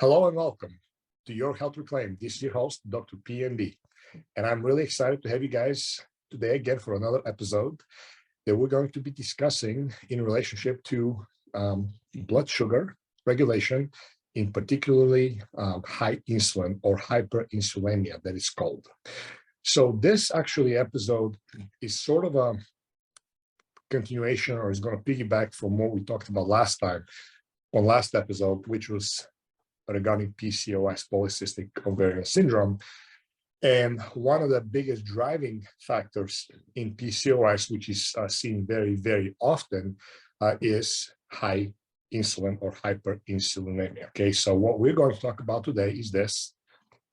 Hello and welcome to Your Health Reclaimed. This is your host, DrPND, and I'm really excited to have you guys today again for another episode that we're going to be discussing in relationship to blood sugar regulation, in particularly high insulin or hyperinsulinemia that it's called. So this actually episode is sort of a continuation, or is going to piggyback from what we talked about last episode, which was regarding PCOS, polycystic ovarian syndrome. And one of the biggest driving factors in PCOS, which is seen very, very often, is high insulin or hyperinsulinemia. Okay, so what we're going to talk about today is this.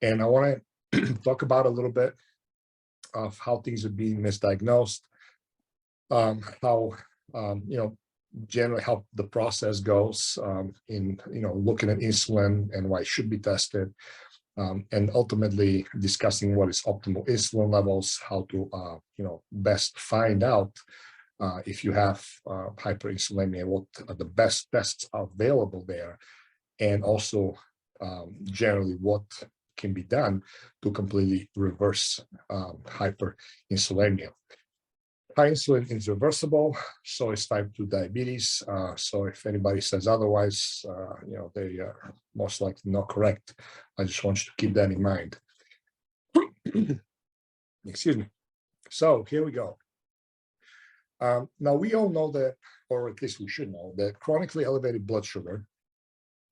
And I want to talk about a little bit of how things are being misdiagnosed, generally how the process goes in looking at insulin and why it should be tested, and ultimately discussing what is optimal insulin levels, how to best find out if you have hyperinsulinemia, what are the best tests available there, and also generally what can be done to completely reverse hyperinsulinemia. High insulin is reversible, so is type 2 diabetes. So if anybody says otherwise, they are most likely not correct. I just want you to keep that in mind. Excuse me. So here we go. Now we all know that, or at least we should know, that chronically elevated blood sugar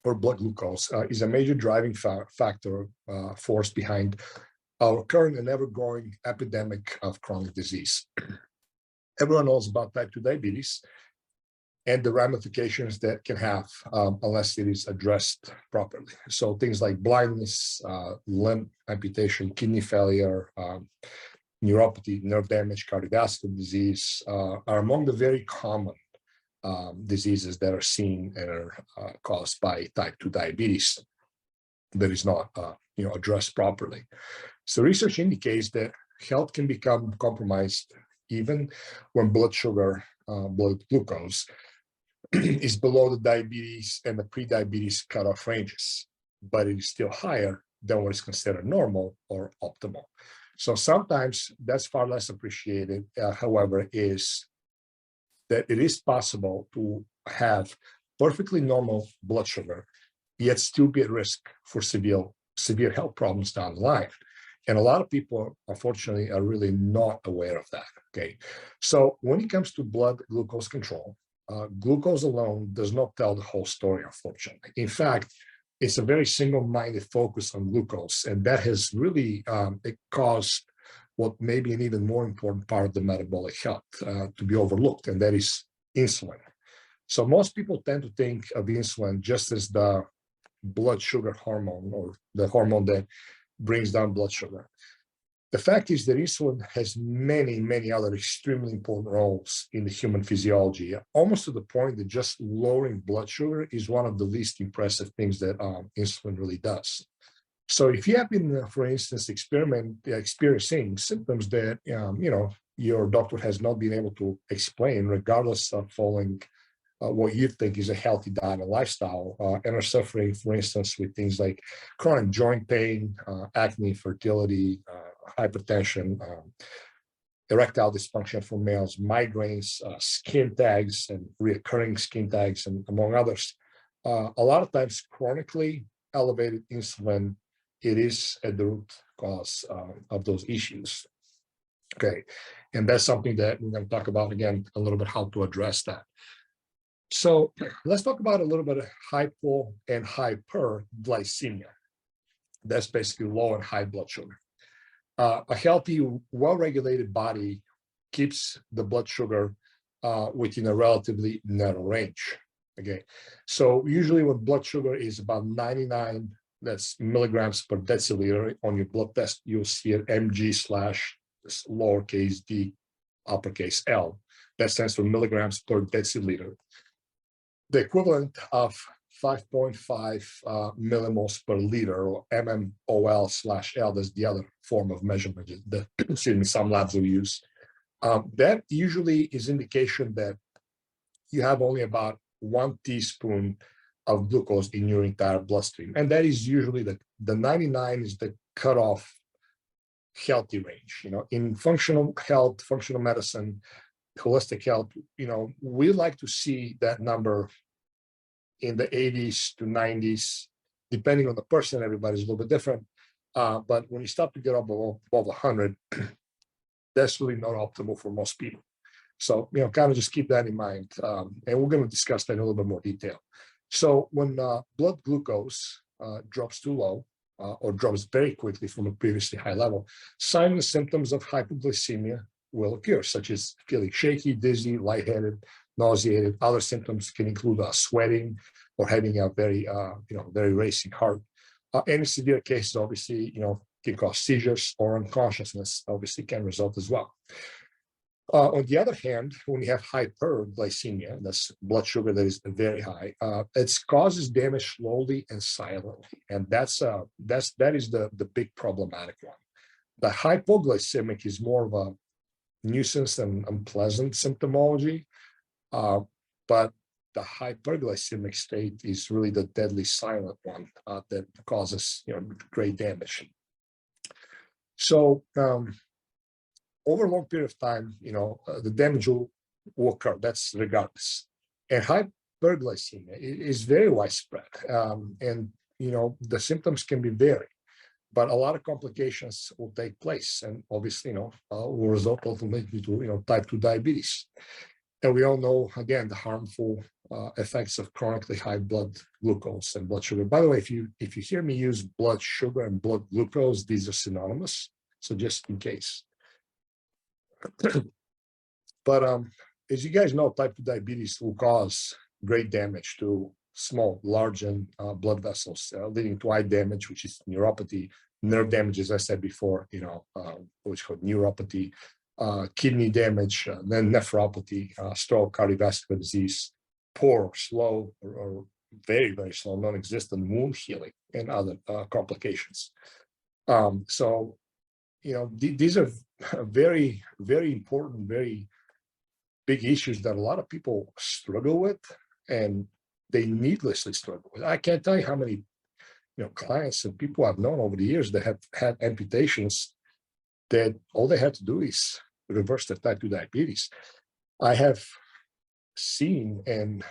or blood glucose is a major driving factor force behind our current and ever-growing epidemic of chronic disease. Everyone knows about type 2 diabetes and the ramifications that can have unless it is addressed properly. So things like blindness, limb amputation, kidney failure, neuropathy, nerve damage, cardiovascular disease are among the very common diseases that are seen and are caused by type 2 diabetes that is not addressed properly. So research indicates that health can become compromised even when blood sugar, blood glucose, is below the diabetes and the pre-diabetes cutoff ranges, but it is still higher than what is considered normal or optimal. So sometimes that's far less appreciated, however, is that it is possible to have perfectly normal blood sugar, yet still be at risk for severe health problems down the line. And a lot of people, unfortunately, are really not aware of that, okay? So when it comes to blood glucose control, glucose alone does not tell the whole story, unfortunately. In fact, it's a very single-minded focus on glucose, and that has really caused what may be an even more important part of the metabolic health to be overlooked, and that is insulin. So most people tend to think of insulin just as the blood sugar hormone, or the hormone that brings down blood sugar. The fact is that insulin has many, many other extremely important roles in the human physiology, almost to the point that just lowering blood sugar is one of the least impressive things that insulin really does. So if you have been, for instance, experiencing symptoms that, your doctor has not been able to explain, regardless of following what you think is a healthy diet and lifestyle, and are suffering, for instance, with things like chronic joint pain, acne, fertility, hypertension, erectile dysfunction for males, migraines, skin tags, and recurring skin tags, and among others. A lot of times, chronically elevated insulin, it is at the root cause of those issues. Okay, and that's something that we're going to talk about again a little bit, how to address that. So let's talk about a little bit of hypo and hyperglycemia. That's basically low and high blood sugar. A healthy, well-regulated body keeps the blood sugar within a relatively narrow range. Okay, so usually when blood sugar is about 99, that's milligrams per deciliter on your blood test, you'll see an mg/lowercase d, uppercase L. That stands for milligrams per deciliter. The equivalent of 5.5 millimoles per liter, or mmol/L, that's the other form of measurement that some labs will use. That usually is indication that you have only about 1 teaspoon of glucose in your entire bloodstream. And that is usually the 99 is the cutoff healthy range. In functional health, functional medicine, holistic health, we like to see that number in the 80s to 90s, depending on the person. Everybody's a little bit different. But when you start to get above 100, that's really not optimal for most people. So, kind of just keep that in mind. And we're going to discuss that in a little bit more detail. So when blood glucose drops too low or drops very quickly from a previously high level, signs and symptoms of hypoglycemia will occur, such as feeling shaky, dizzy, lightheaded, nauseated. Other symptoms can include sweating or having a very, very racing heart. Any severe cases, obviously, can cause seizures or unconsciousness, obviously can result as well. On the other hand, when you have hyperglycemia, that's blood sugar that is very high, it causes damage slowly and silently, and that is the big problematic one. The hypoglycemic is more of a nuisance and unpleasant symptomology, but the hyperglycemic state is really the deadly silent one that causes great damage. So over a long period of time, the damage will occur. That's regardless. And hyperglycemia is very widespread, and the symptoms can be varied, but a lot of complications will take place, and obviously, will result ultimately to type 2 diabetes. And we all know, again, the harmful effects of chronically high blood glucose and blood sugar. By the way, if you hear me use blood sugar and blood glucose, these are synonymous. So just in case. But as you guys know, type 2 diabetes will cause great damage to small, large, and blood vessels, leading to eye damage, which is neuropathy, nerve damage, as I said before, which is called neuropathy, kidney damage, then nephropathy, stroke, cardiovascular disease, poor, slow, or very, very slow, non-existent wound healing, and other complications. So, these are very, very important, very big issues that a lot of people struggle with, and they needlessly struggle with. I can't tell you how many, clients and people I've known over the years that have had amputations that all they had to do is reverse their type 2 diabetes. I have seen and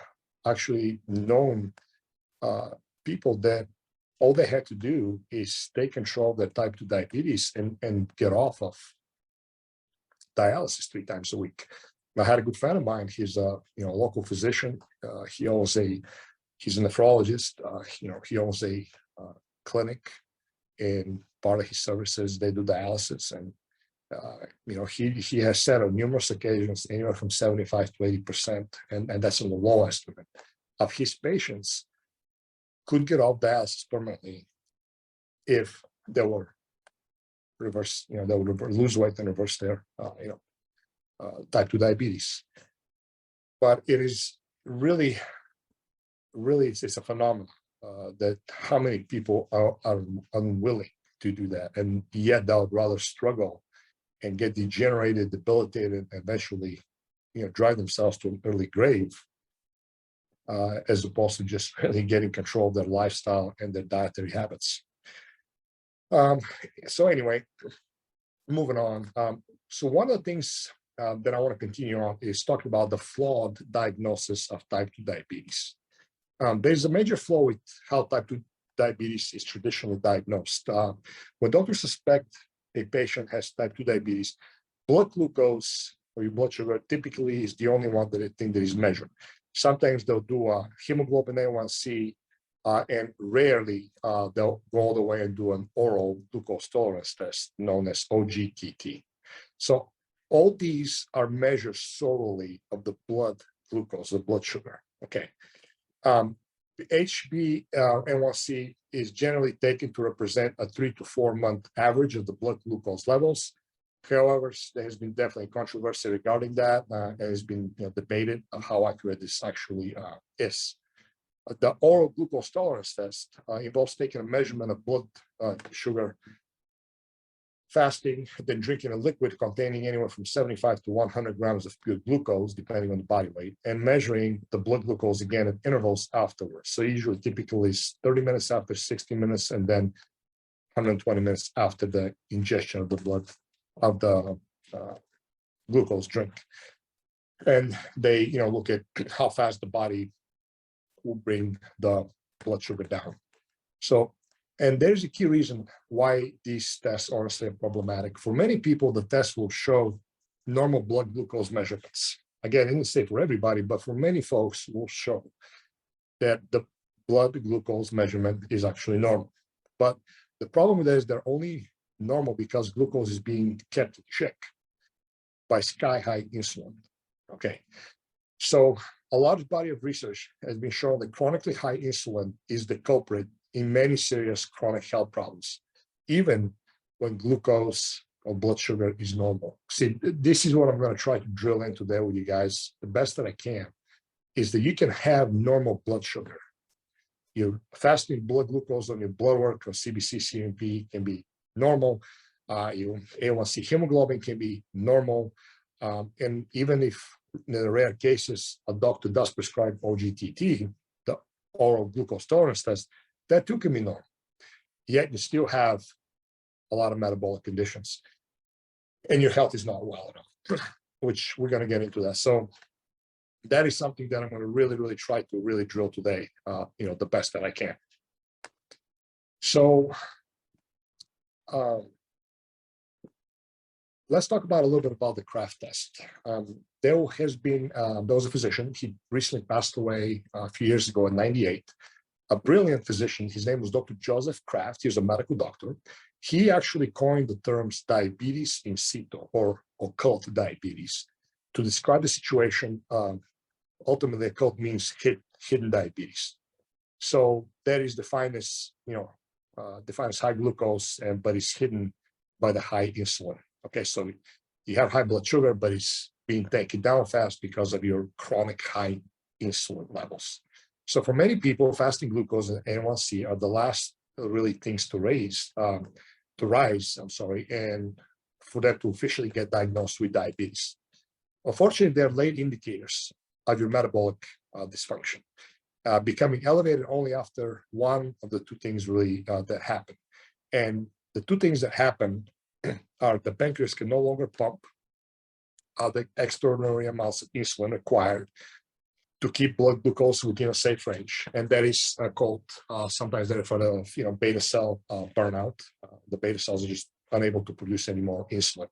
actually known people that all they had to do is take control of their type 2 diabetes and get off of dialysis 3 times a week. I had a good friend of mine. He's a local physician. He's a nephrologist. He owns a clinic, and part of his services they do dialysis. And he has said on numerous occasions anywhere from 75 to 80%, and that's on the low estimate of his patients could get off dialysis permanently if they were reverse, they would lose weight and reverse their, type 2 diabetes. But it is really, it's a phenomenon that how many people are unwilling to do that, and yet they would rather struggle and get degenerated, debilitated, and eventually, drive themselves to an early grave, as opposed to just really getting control of their lifestyle and their dietary habits. So anyway, moving on. So one of the things that I want to continue on is talking about the flawed diagnosis of type 2 diabetes. There's a major flaw with how type 2 diabetes is traditionally diagnosed. When doctors suspect a patient has type 2 diabetes, blood glucose or your blood sugar typically is the only one that they think that is measured. Sometimes they'll do a hemoglobin A1C, and rarely they'll go all the way and do an oral glucose tolerance test known as OGTT. So all these are measures solely of the blood glucose, the blood sugar. Okay. The HbA1c is generally taken to represent a 3 to 4 month average of the blood glucose levels. However, there has been definitely controversy regarding that, and it's been debated on how accurate this actually is. The oral glucose tolerance test involves taking a measurement of blood sugar fasting, then drinking a liquid containing anywhere from 75 to 100 grams of pure glucose, depending on the body weight, and measuring the blood glucose again at intervals afterwards. So usually typically is 30 minutes after, 60 minutes, and then 120 minutes after the ingestion of the blood, of the glucose drink. And they, look at how fast the body will bring the blood sugar down. So, and there's a key reason why these tests honestly are problematic. For many people, the test will show normal blood glucose measurements. Again, it didn't say for everybody, but for many folks will show that the blood glucose measurement is actually normal. But the problem with that is they're only normal because glucose is being kept in check by sky-high insulin. Okay, so a large body of research has been shown that chronically high insulin is the culprit in many serious chronic health problems, even when glucose or blood sugar is normal. See, this is what I'm going to try to drill into there with you guys the best that I can, is that you can have normal blood sugar. Your fasting blood glucose on your blood work or CBC, CMP can be normal. Your A1C hemoglobin can be normal. And even if in the rare cases a doctor does prescribe OGTT, the oral glucose tolerance test, that too can be normal. Yet you still have a lot of metabolic conditions and your health is not well enough, which we're going to get into that. So that is something that I'm going to really try to really drill today, the best that I can. So let's talk about a little bit about the Kraft test. There was a physician, he recently passed away a few years ago in 98, a brilliant physician. His name was Dr. Joseph Kraft. He was a medical doctor. He actually coined the terms diabetes in situ or occult diabetes to describe the situation. Ultimately, occult means hidden diabetes. So that is defined as, defined as high glucose, but it's hidden by the high insulin. Okay, so you have high blood sugar, but it's being taken down fast because of your chronic high insulin levels. So for many people, fasting glucose and A1C are the last really things to rise, and for them to officially get diagnosed with diabetes. Unfortunately, they're late indicators of your metabolic dysfunction, becoming elevated only after one of the two things really that happen. And the two things that happen are the pancreas can no longer pump the extraordinary amounts of insulin required to keep blood glucose within a safe range, and that is called sometimes they're referred to beta cell burnout. The beta cells are just unable to produce any more insulin.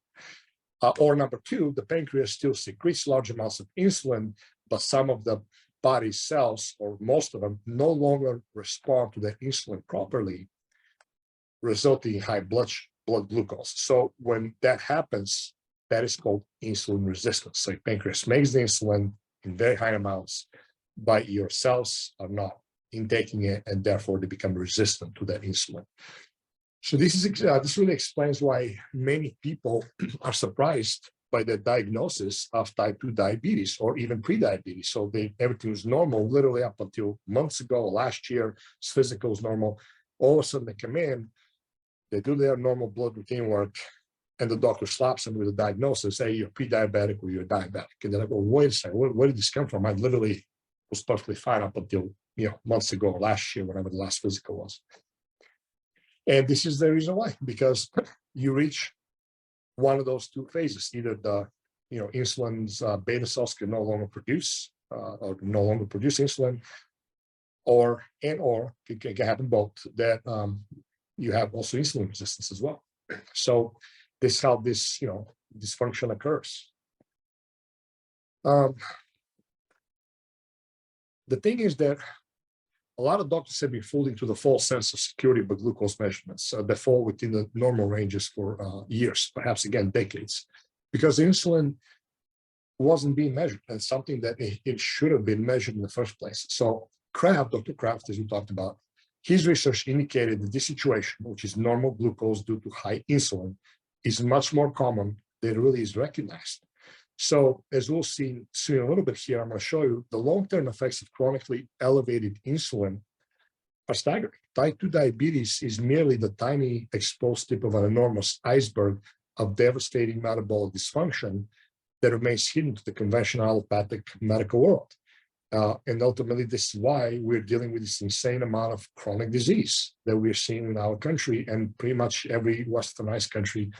Or number two, the pancreas still secretes large amounts of insulin, but some of the body's cells, or most of them, no longer respond to that insulin properly, resulting in high blood glucose. So when that happens, that is called insulin resistance. So your pancreas makes the insulin in very high amounts, but your cells are not intaking it, and therefore they become resistant to that insulin. So this really explains why many people are surprised by the diagnosis of type 2 diabetes or even pre-diabetes. So everything was normal literally up until months ago, last year, his physical was normal. All of a sudden they come in, they do their normal blood routine work, and the doctor slaps them with a diagnosis, hey, you're pre-diabetic or you're diabetic. And then I go, wait a second, where did this come from? I literally was perfectly fine up until months ago, last year, whenever the last physical was. And this is the reason why, because you reach one of those two phases. Either the insulin's beta cells can no longer produce insulin, or it can happen both, that you have also insulin resistance as well. So this is how this dysfunction occurs. The thing is that a lot of doctors have been fooled into the false sense of security by glucose measurements that fall within the normal ranges for years, perhaps again decades, because insulin wasn't being measured, and something that it should have been measured in the first place. So Dr. Kraft, as we talked about, his research indicated that this situation, which is normal glucose due to high insulin, is much more common than it really is recognized. So as we'll see soon a little bit here, I'm going to show you the long-term effects of chronically elevated insulin are staggering. Type 2 diabetes is merely the tiny exposed tip of an enormous iceberg of devastating metabolic dysfunction that remains hidden to the conventional allopathic medical world. And ultimately, this is why we're dealing with this insane amount of chronic disease that we're seeing in our country and pretty much every westernized country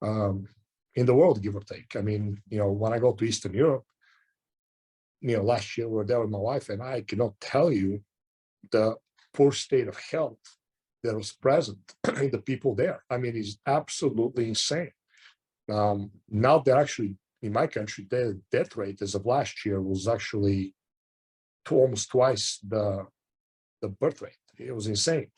in the world, give or take. I mean, when I go to Eastern Europe, last year we were there with my wife, and I cannot tell you the poor state of health that was present in the people there. I mean, it's absolutely insane. Now they're actually, in my country, the death rate as of last year was actually almost twice the birth rate. It was insane.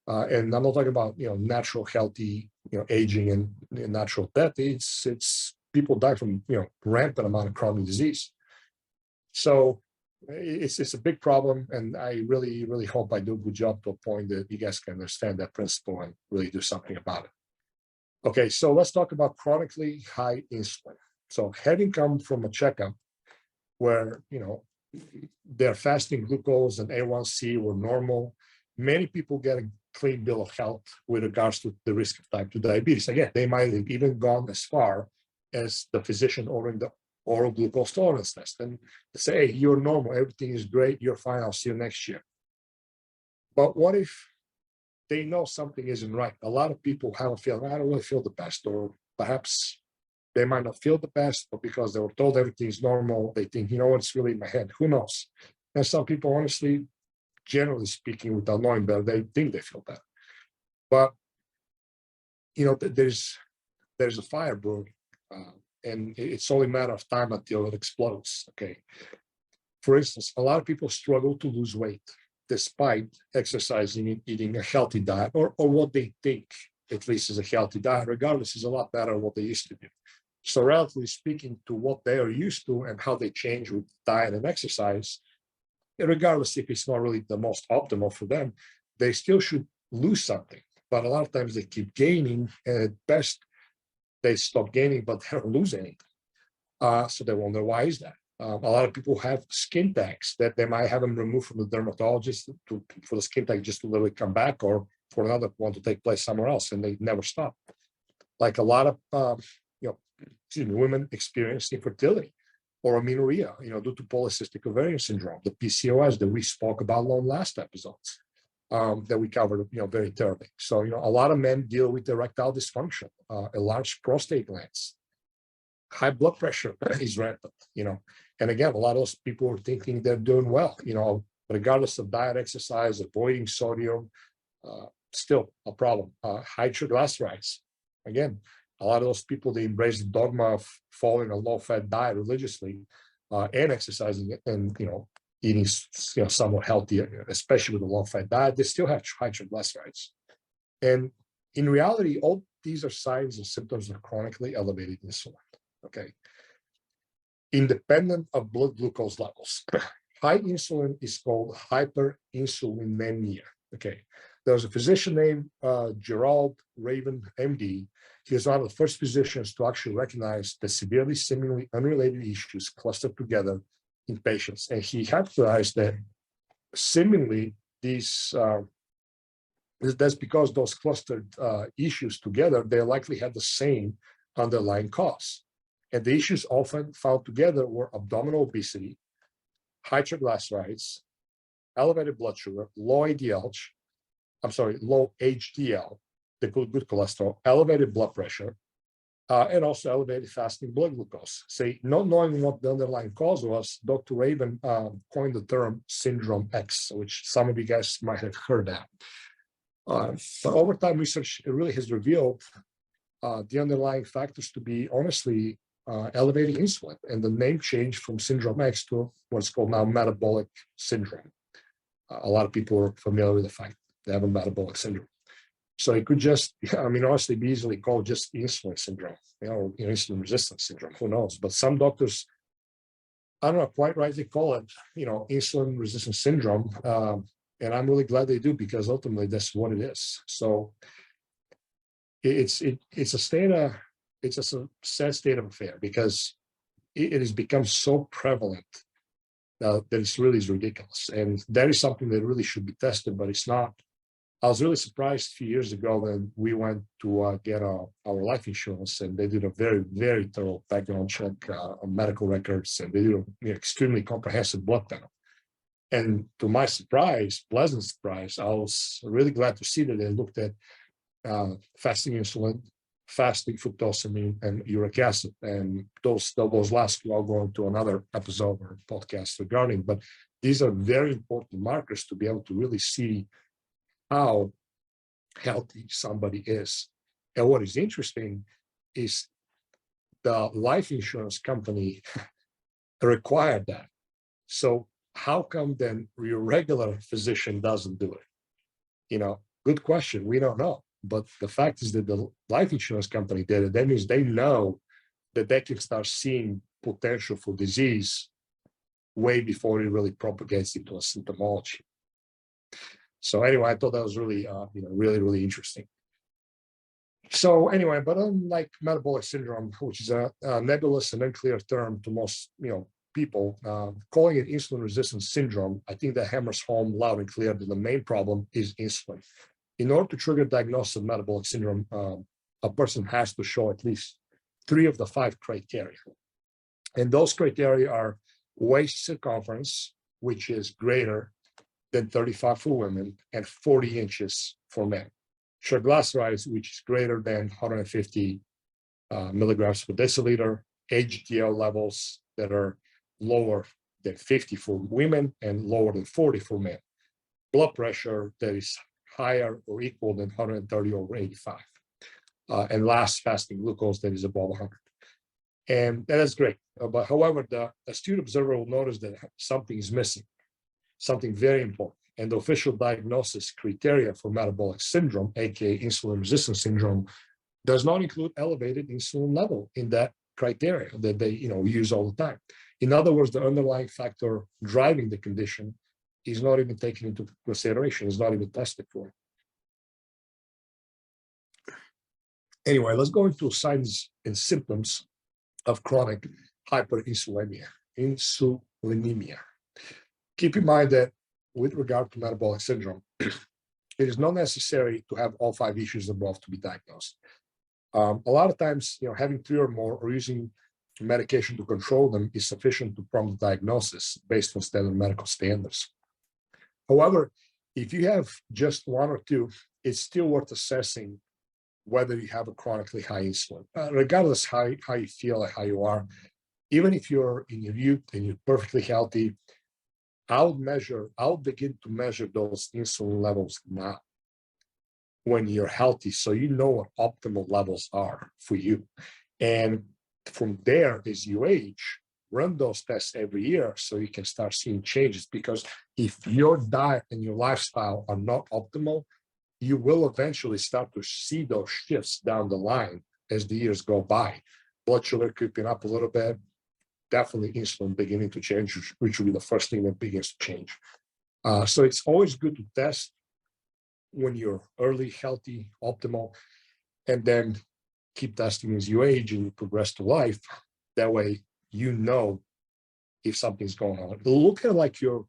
And I'm not talking about, natural healthy, aging and natural death. It's people die from, rampant amount of chronic disease. So it's a big problem, and I really, really hope I do a good job to a point that you guys can understand that principle and really do something about it. Okay, so let's talk about chronically high insulin. So having come from a checkup where, their fasting glucose and A1C were normal, many people get a clean bill of health with regards to the risk of type 2 diabetes. Again, they might have even gone as far as the physician ordering the oral glucose tolerance test and say, hey, you're normal, everything is great, you're fine, I'll see you next year. But what if they know something isn't right? A lot of people have a feeling, I don't really feel the best, or perhaps they might not feel the best, but because they were told everything's normal, they think, what's really in my head, who knows? And some people, honestly, generally speaking, without knowing better, they think they feel better. But, there's a fire brewing. And it's only a matter of time until it explodes, okay? For instance, a lot of people struggle to lose weight despite exercising and eating a healthy diet, or what they think, at least, is a healthy diet, regardless, is a lot better than what they used to do. So relatively speaking to what they are used to and how they change with diet and exercise, regardless if it's not really the most optimal for them, they still should lose something. But a lot of times they keep gaining, and at best, they stop gaining, but they don't lose anything. So they wonder, why is that? A lot of people have skin tags that they might have them removed from the dermatologist for the skin tag just to literally come back, or for another one to take place somewhere else, and they never stop. Like a lot of women experience infertility or amenorrhea, due to polycystic ovarian syndrome, the PCOS that we spoke about on last episodes. That we covered, very terribly. So, a lot of men deal with erectile dysfunction, enlarged prostate glands, high blood pressure is rampant, and again, a lot of those people are thinking they're doing well, regardless of diet, exercise, avoiding sodium, still a problem. High triglycerides, again, a lot of those people, they embrace the dogma of following a low-fat diet religiously and exercising and, eating, somewhat healthy, especially with a low-fat diet, they still have high triglycerides. And in reality, all these are signs and symptoms of chronically elevated insulin, okay? Independent of blood glucose levels. High insulin is called hyperinsulinemia, okay? There was a physician named Gerald Raven, MD. He was one of the first physicians to actually recognize the severely seemingly unrelated issues clustered together in patients. And he hypothesized that seemingly that's because those clustered issues together, they likely had the same underlying cause. And the issues often found together were abdominal obesity, high triglycerides, elevated blood sugar, low HDL, the good cholesterol, elevated blood pressure, and also elevated fasting blood glucose. Say, not knowing what the underlying cause was, Dr. Raven coined the term syndrome X, which some of you guys might have heard that. But over time, research really has revealed the underlying factors to be, honestly, elevated insulin, and the name changed from syndrome X to what's called now metabolic syndrome. A lot of people are familiar with the fact they have a metabolic syndrome. So it could just, honestly, be easily called just insulin syndrome, or insulin resistance syndrome, who knows? But some doctors, I don't know, quite rightly call it, insulin resistance syndrome. And I'm really glad they do, because ultimately that's what it is. So it's a sad state of affair, because it has become so prevalent that is ridiculous. And that is something that really should be tested, but it's not. I was really surprised a few years ago when we went to get our life insurance, and they did a very, very thorough background check on medical records, and they did an extremely comprehensive blood panel. And to my surprise, pleasant surprise, I was really glad to see that they looked at fasting insulin, fasting fructosamine, and uric acid. And those last two I'll go into another episode or podcast regarding, but these are very important markers to be able to really see how healthy somebody is. And what is interesting is the life insurance company required that. So how come then your regular physician doesn't do it? Good question. We don't know. But the fact is that the life insurance company did it. That means they know that they can start seeing potential for disease way before it really propagates into a symptomology. So anyway, I thought that was really, really, really interesting. So anyway, but unlike metabolic syndrome, which is a nebulous and unclear term to most, people, calling it insulin-resistance syndrome, I think that hammers home loud and clear that the main problem is insulin. In order to trigger diagnosis of metabolic syndrome, a person has to show at least 3 of the 5 criteria. And those criteria are waist circumference, which is greater than 35 for women and 40 inches for men. Triglycerides, which is greater than 150 milligrams per deciliter. HDL levels that are lower than 50 for women and lower than 40 for men. Blood pressure that is higher or equal than 130 over 85. And last, fasting glucose that is above 100. And that is great. But however, the astute observer will notice that something is missing, something very important. And the official diagnosis criteria for metabolic syndrome, aka insulin resistance syndrome, does not include elevated insulin level in that criteria that they use all the time. In other words, the underlying factor driving the condition is not even taken into consideration, is not even tested for. Anyway, let's go into signs and symptoms of chronic hyperinsulinemia, insulinemia. Keep in mind that with regard to metabolic syndrome, it is not necessary to have all 5 issues above to be diagnosed. A lot of times, having 3 or more or using medication to control them is sufficient to prompt diagnosis based on standard medical standards. However, if you have just 1 or 2, it's still worth assessing whether you have a chronically high insulin. Regardless how you feel and how you are, even if you're in your youth and you're perfectly healthy, I'll begin to measure those insulin levels now when you're healthy, so you know what optimal levels are for you. And from there, as you age, run those tests every year so you can start seeing changes. Because if your diet and your lifestyle are not optimal, you will eventually start to see those shifts down the line as the years go by. Blood sugar creeping up a little bit, definitely insulin beginning to change, which will be the first thing that begins to change. So it's always good to test when you're early, healthy, optimal, and then keep testing as you age and you progress to life. That way, you know if something's going on. Look at like your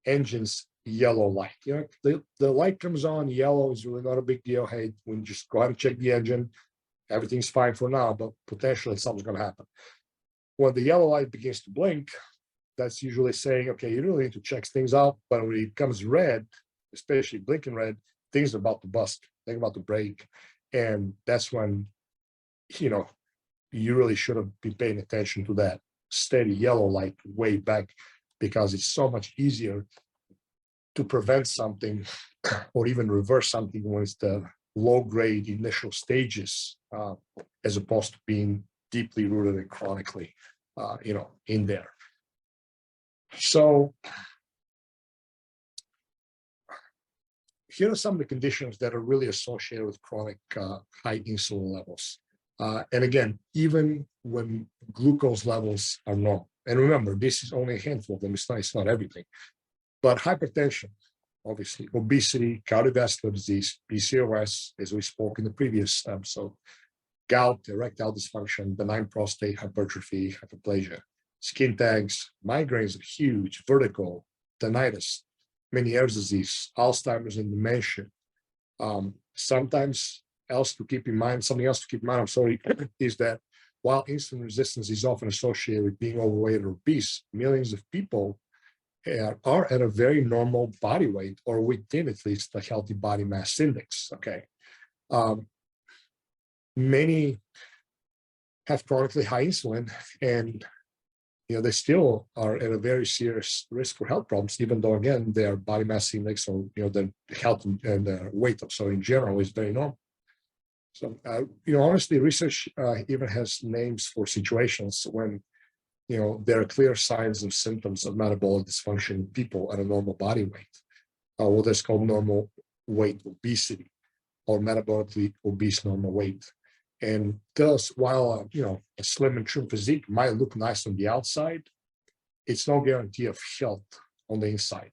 engine's yellow light. The light comes on, yellow is really not a big deal. Hey, when you just go ahead and check the engine, everything's fine for now, but potentially something's going to happen. When the yellow light begins to blink, that's usually saying, okay, you really need to check things out. But when it comes red, especially blinking red, things are about to bust, things about to break. And that's when, you really should have been paying attention to that steady yellow light way back, because it's so much easier to prevent something or even reverse something when it's the low-grade initial stages, as opposed to being deeply rooted and chronically, in there. So here are some of the conditions that are really associated with chronic high insulin levels. And again, even when glucose levels are normal, and remember, this is only a handful of them, it's not everything, but hypertension, obviously, obesity, cardiovascular disease, PCOS, as we spoke in the previous episode, gout, erectile dysfunction, benign prostate hypertrophy, hyperplasia, skin tags, migraines are huge, vertigo, tinnitus, Meniere's disease, Alzheimer's and dementia. Sometimes something else to keep in mind, I'm sorry, is that while insulin resistance is often associated with being overweight or obese, millions of people are at a very normal body weight or within at least a healthy body mass index, okay? Many have chronically high insulin, and they still are at a very serious risk for health problems, even though, again, their body mass index or their health and their weight, so in general, is very normal. So, honestly, research even has names for situations when there are clear signs and symptoms of metabolic dysfunction in people at a normal body weight, what is called normal weight obesity, or metabolically obese normal weight. And thus, while a slim and trim physique might look nice on the outside, it's no guarantee of health on the inside.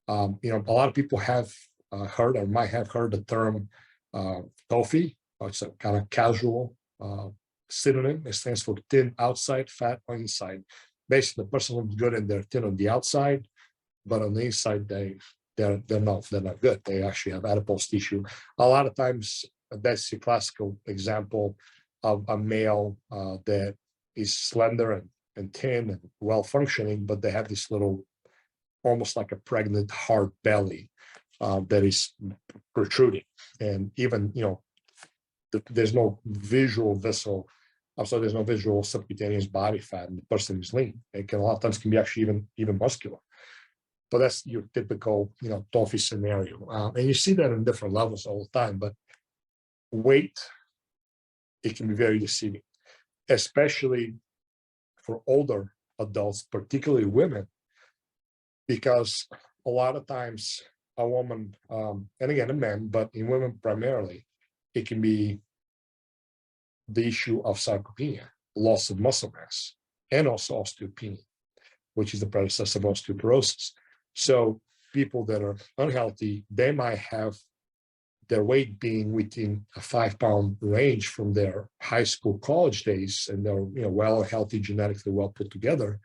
A lot of people have heard or might have heard the term TOFI. It's a kind of casual synonym. It stands for thin outside, fat on inside. Basically, the person looks good and they're thin on the outside, but on the inside they're not good. They actually have adipose tissue. A lot of times, that's a classical example of a male that is slender and thin and well functioning, but they have this little, almost like a pregnant hard belly that is protruding. And even, there's no visual subcutaneous body fat, and the person is lean. It can a lot of times be actually even muscular. But that's your typical, TOFI scenario. And you see that in different levels all the time, but weight, it can be very deceiving, especially for older adults, particularly women, because a lot of times a woman, and again, a man, but in women primarily, it can be the issue of sarcopenia, loss of muscle mass, and also osteopenia, which is the predecessor of osteoporosis. So people that are unhealthy, they might have their weight being within a 5-pound range from their high school, college days, and they're well healthy, genetically well put together.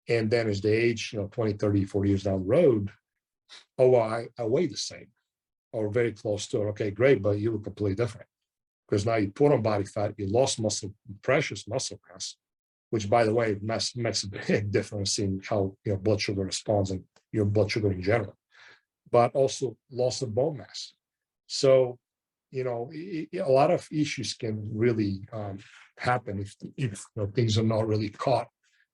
And then as they age, 20, 30, 40 years down the road, I weigh the same or very close to it. Okay, great, but you look completely different because now you put on body fat, you lost precious muscle mass, which, by the way, makes a big difference in how blood sugar responds and your blood sugar in general, but also loss of bone mass. So, a lot of issues can really happen if things are not really caught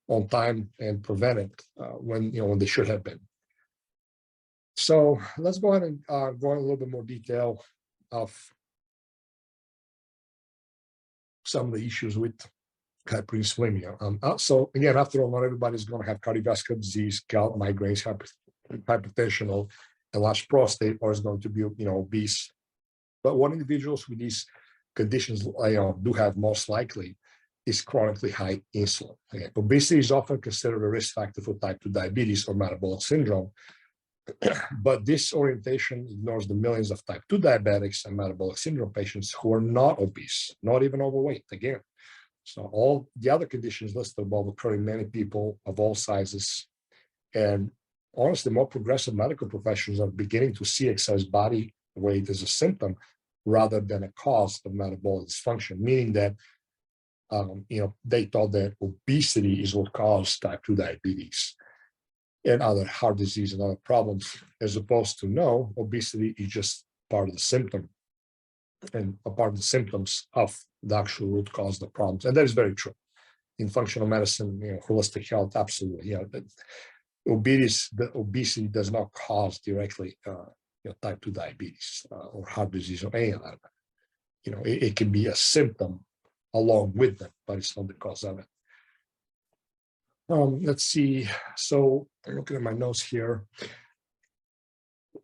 on time and prevented when they should have been. So let's go ahead and go in a little bit more detail of some of the issues with hyperinsulinemia. So again, after all, not everybody's going to have cardiovascular disease, gout, migraines, hypertension, or enlarged prostate, or is going to be obese. But what individuals with these conditions do have most likely is chronically high insulin. Okay. Obesity is often considered a risk factor for type 2 diabetes or metabolic syndrome, but this orientation ignores the millions of type 2 diabetics and metabolic syndrome patients who are not obese, not even overweight, again. So all the other conditions listed above occur in many people of all sizes. And honestly, more progressive medical professionals are beginning to see excess body weight as a symptom rather than a cause of metabolic dysfunction, meaning that they thought that obesity is what caused type 2 diabetes and other heart disease and other problems, as opposed to no, obesity is just part of the symptom and a part of the symptoms of the actual root cause of the problems. And that is very true. In functional medicine, holistic health, absolutely. Obesity does not cause directly type 2 diabetes or heart disease or any of that. It can be a symptom along with them, but it's not the cause of it. Let's see. So I'm looking at my notes here.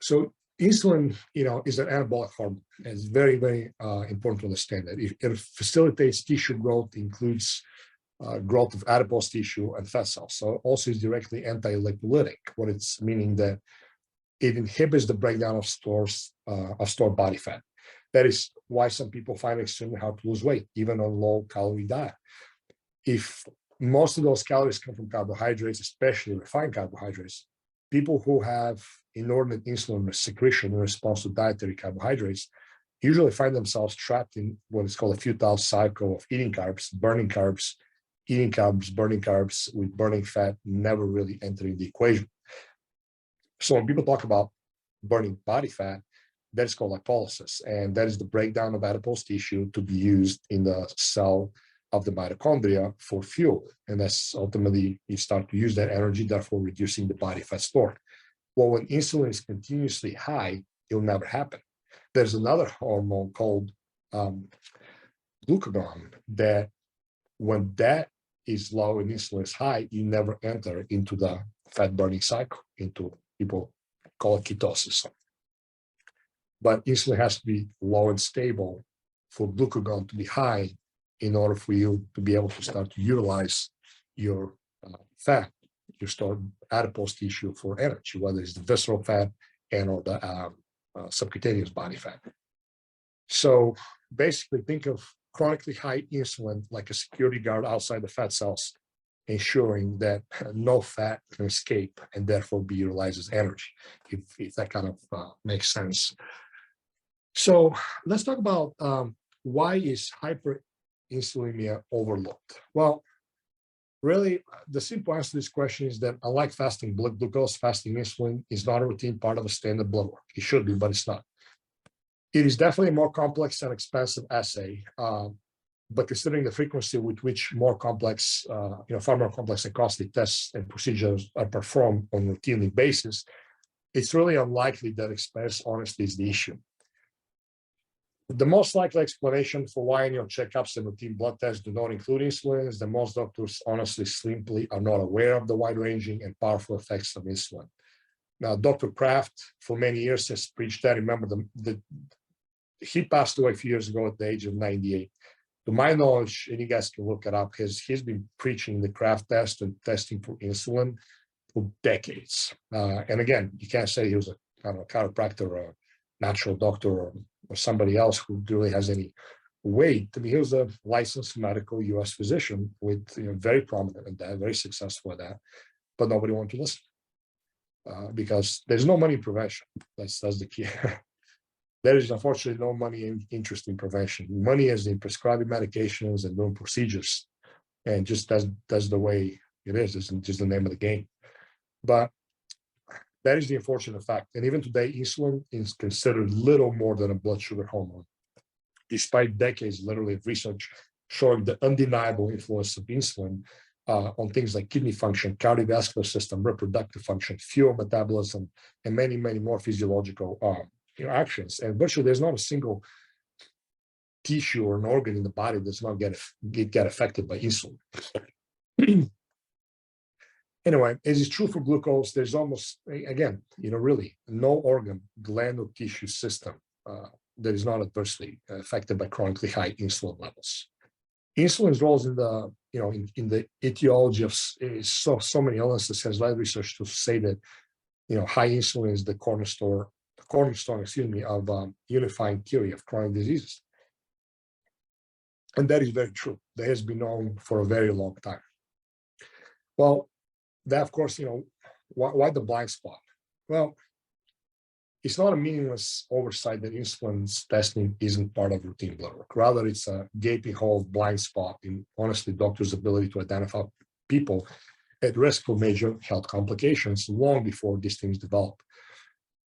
So insulin, is an anabolic hormone. It's very, very important to understand that. It facilitates tissue growth, includes growth of adipose tissue and fat cells. So also is directly anti-lipolytic, what it's meaning that it inhibits the breakdown of stored body fat. That is why some people find it extremely hard to lose weight, even on low-calorie diet. If most of those calories come from carbohydrates, especially refined carbohydrates. People who have inordinate insulin secretion in response to dietary carbohydrates usually find themselves trapped in what is called a futile cycle of eating carbs, eating carbs, burning carbs, with burning fat never really entering the equation. So when people talk about burning body fat, that's called lipolysis, and that is the breakdown of adipose tissue to be used in the cell of the mitochondria for fuel. And that's ultimately, you start to use that energy, therefore reducing the body fat stored. Well, when insulin is continuously high, it'll never happen. There's another hormone called glucagon that when that is low and insulin is high, you never enter into the fat burning cycle, into, people call it ketosis. But insulin has to be low and stable for glucagon to be high in order for you to be able to start to utilize your fat, your stored adipose tissue for energy, whether it's the visceral fat and or the subcutaneous body fat. So basically think of chronically high insulin like a security guard outside the fat cells, ensuring that no fat can escape and therefore be utilized as energy, if that kind of makes sense. So let's talk about why is hyperinsulinemia overlooked? Well, really, the simple answer to this question is that unlike fasting blood glucose, fasting insulin is not a routine part of a standard blood work. It should be, but it's not. It is definitely a more complex and expensive assay, but considering the frequency with which more complex, far more complex and costly tests and procedures are performed on a routine basis, it's really unlikely that expense honestly is the issue. The most likely explanation for why annual checkups and routine blood tests do not include insulin is that most doctors honestly simply are not aware of the wide-ranging and powerful effects of insulin. Now, Dr. Kraft, for many years, has preached that. Remember, he passed away a few years ago at the age of 98. To my knowledge, and you guys can look it up, he's been preaching the Kraft test and testing for insulin for decades. And again, you can't say he was a chiropractor or a natural doctor or somebody else who really has any weight. I mean, he was a licensed medical U.S. physician with very prominent in that, very successful at that, but nobody wanted to listen because there's no money in prevention. That's the key. There is unfortunately no money and interest in prevention. Money is in prescribing medications and doing procedures, and just that's the way it is. It's just the name of the game. But that is the unfortunate fact. And even today, insulin is considered little more than a blood sugar hormone, despite decades literally of research showing the undeniable influence of insulin on things like kidney function, cardiovascular system, reproductive function, fuel metabolism, and many, many more physiological actions. And virtually there's not a single tissue or an organ in the body that's not get affected by insulin. Anyway, as is true for glucose, there's almost, again, really no organ, gland, or tissue system that is not adversely affected by chronically high insulin levels. Insulin's roles in the, in the etiology of so many illnesses has led research to say that, high insulin is the cornerstone, of unifying theory of chronic diseases. And that is very true. That has been known for a very long time. Well, that, of course, why the blind spot? Well, it's not a meaningless oversight that insulin testing isn't part of routine blood work. Rather, it's a gaping hole, blind spot in, honestly, doctors' ability to identify people at risk for major health complications long before these things develop.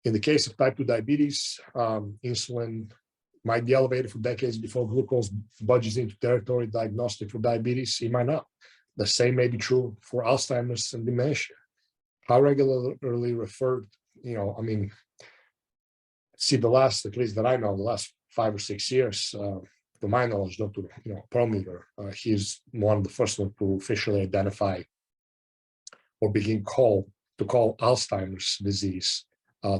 In the case of type 2 diabetes, insulin might be elevated for decades before glucose budges into territory diagnostic for diabetes. It might not. The same may be true for Alzheimer's and dementia. How regularly referred, at least that I know, the last 5 or 6 years, to my knowledge, Dr. Perlmutter, he's one of the first ones to officially identify or begin to call Alzheimer's disease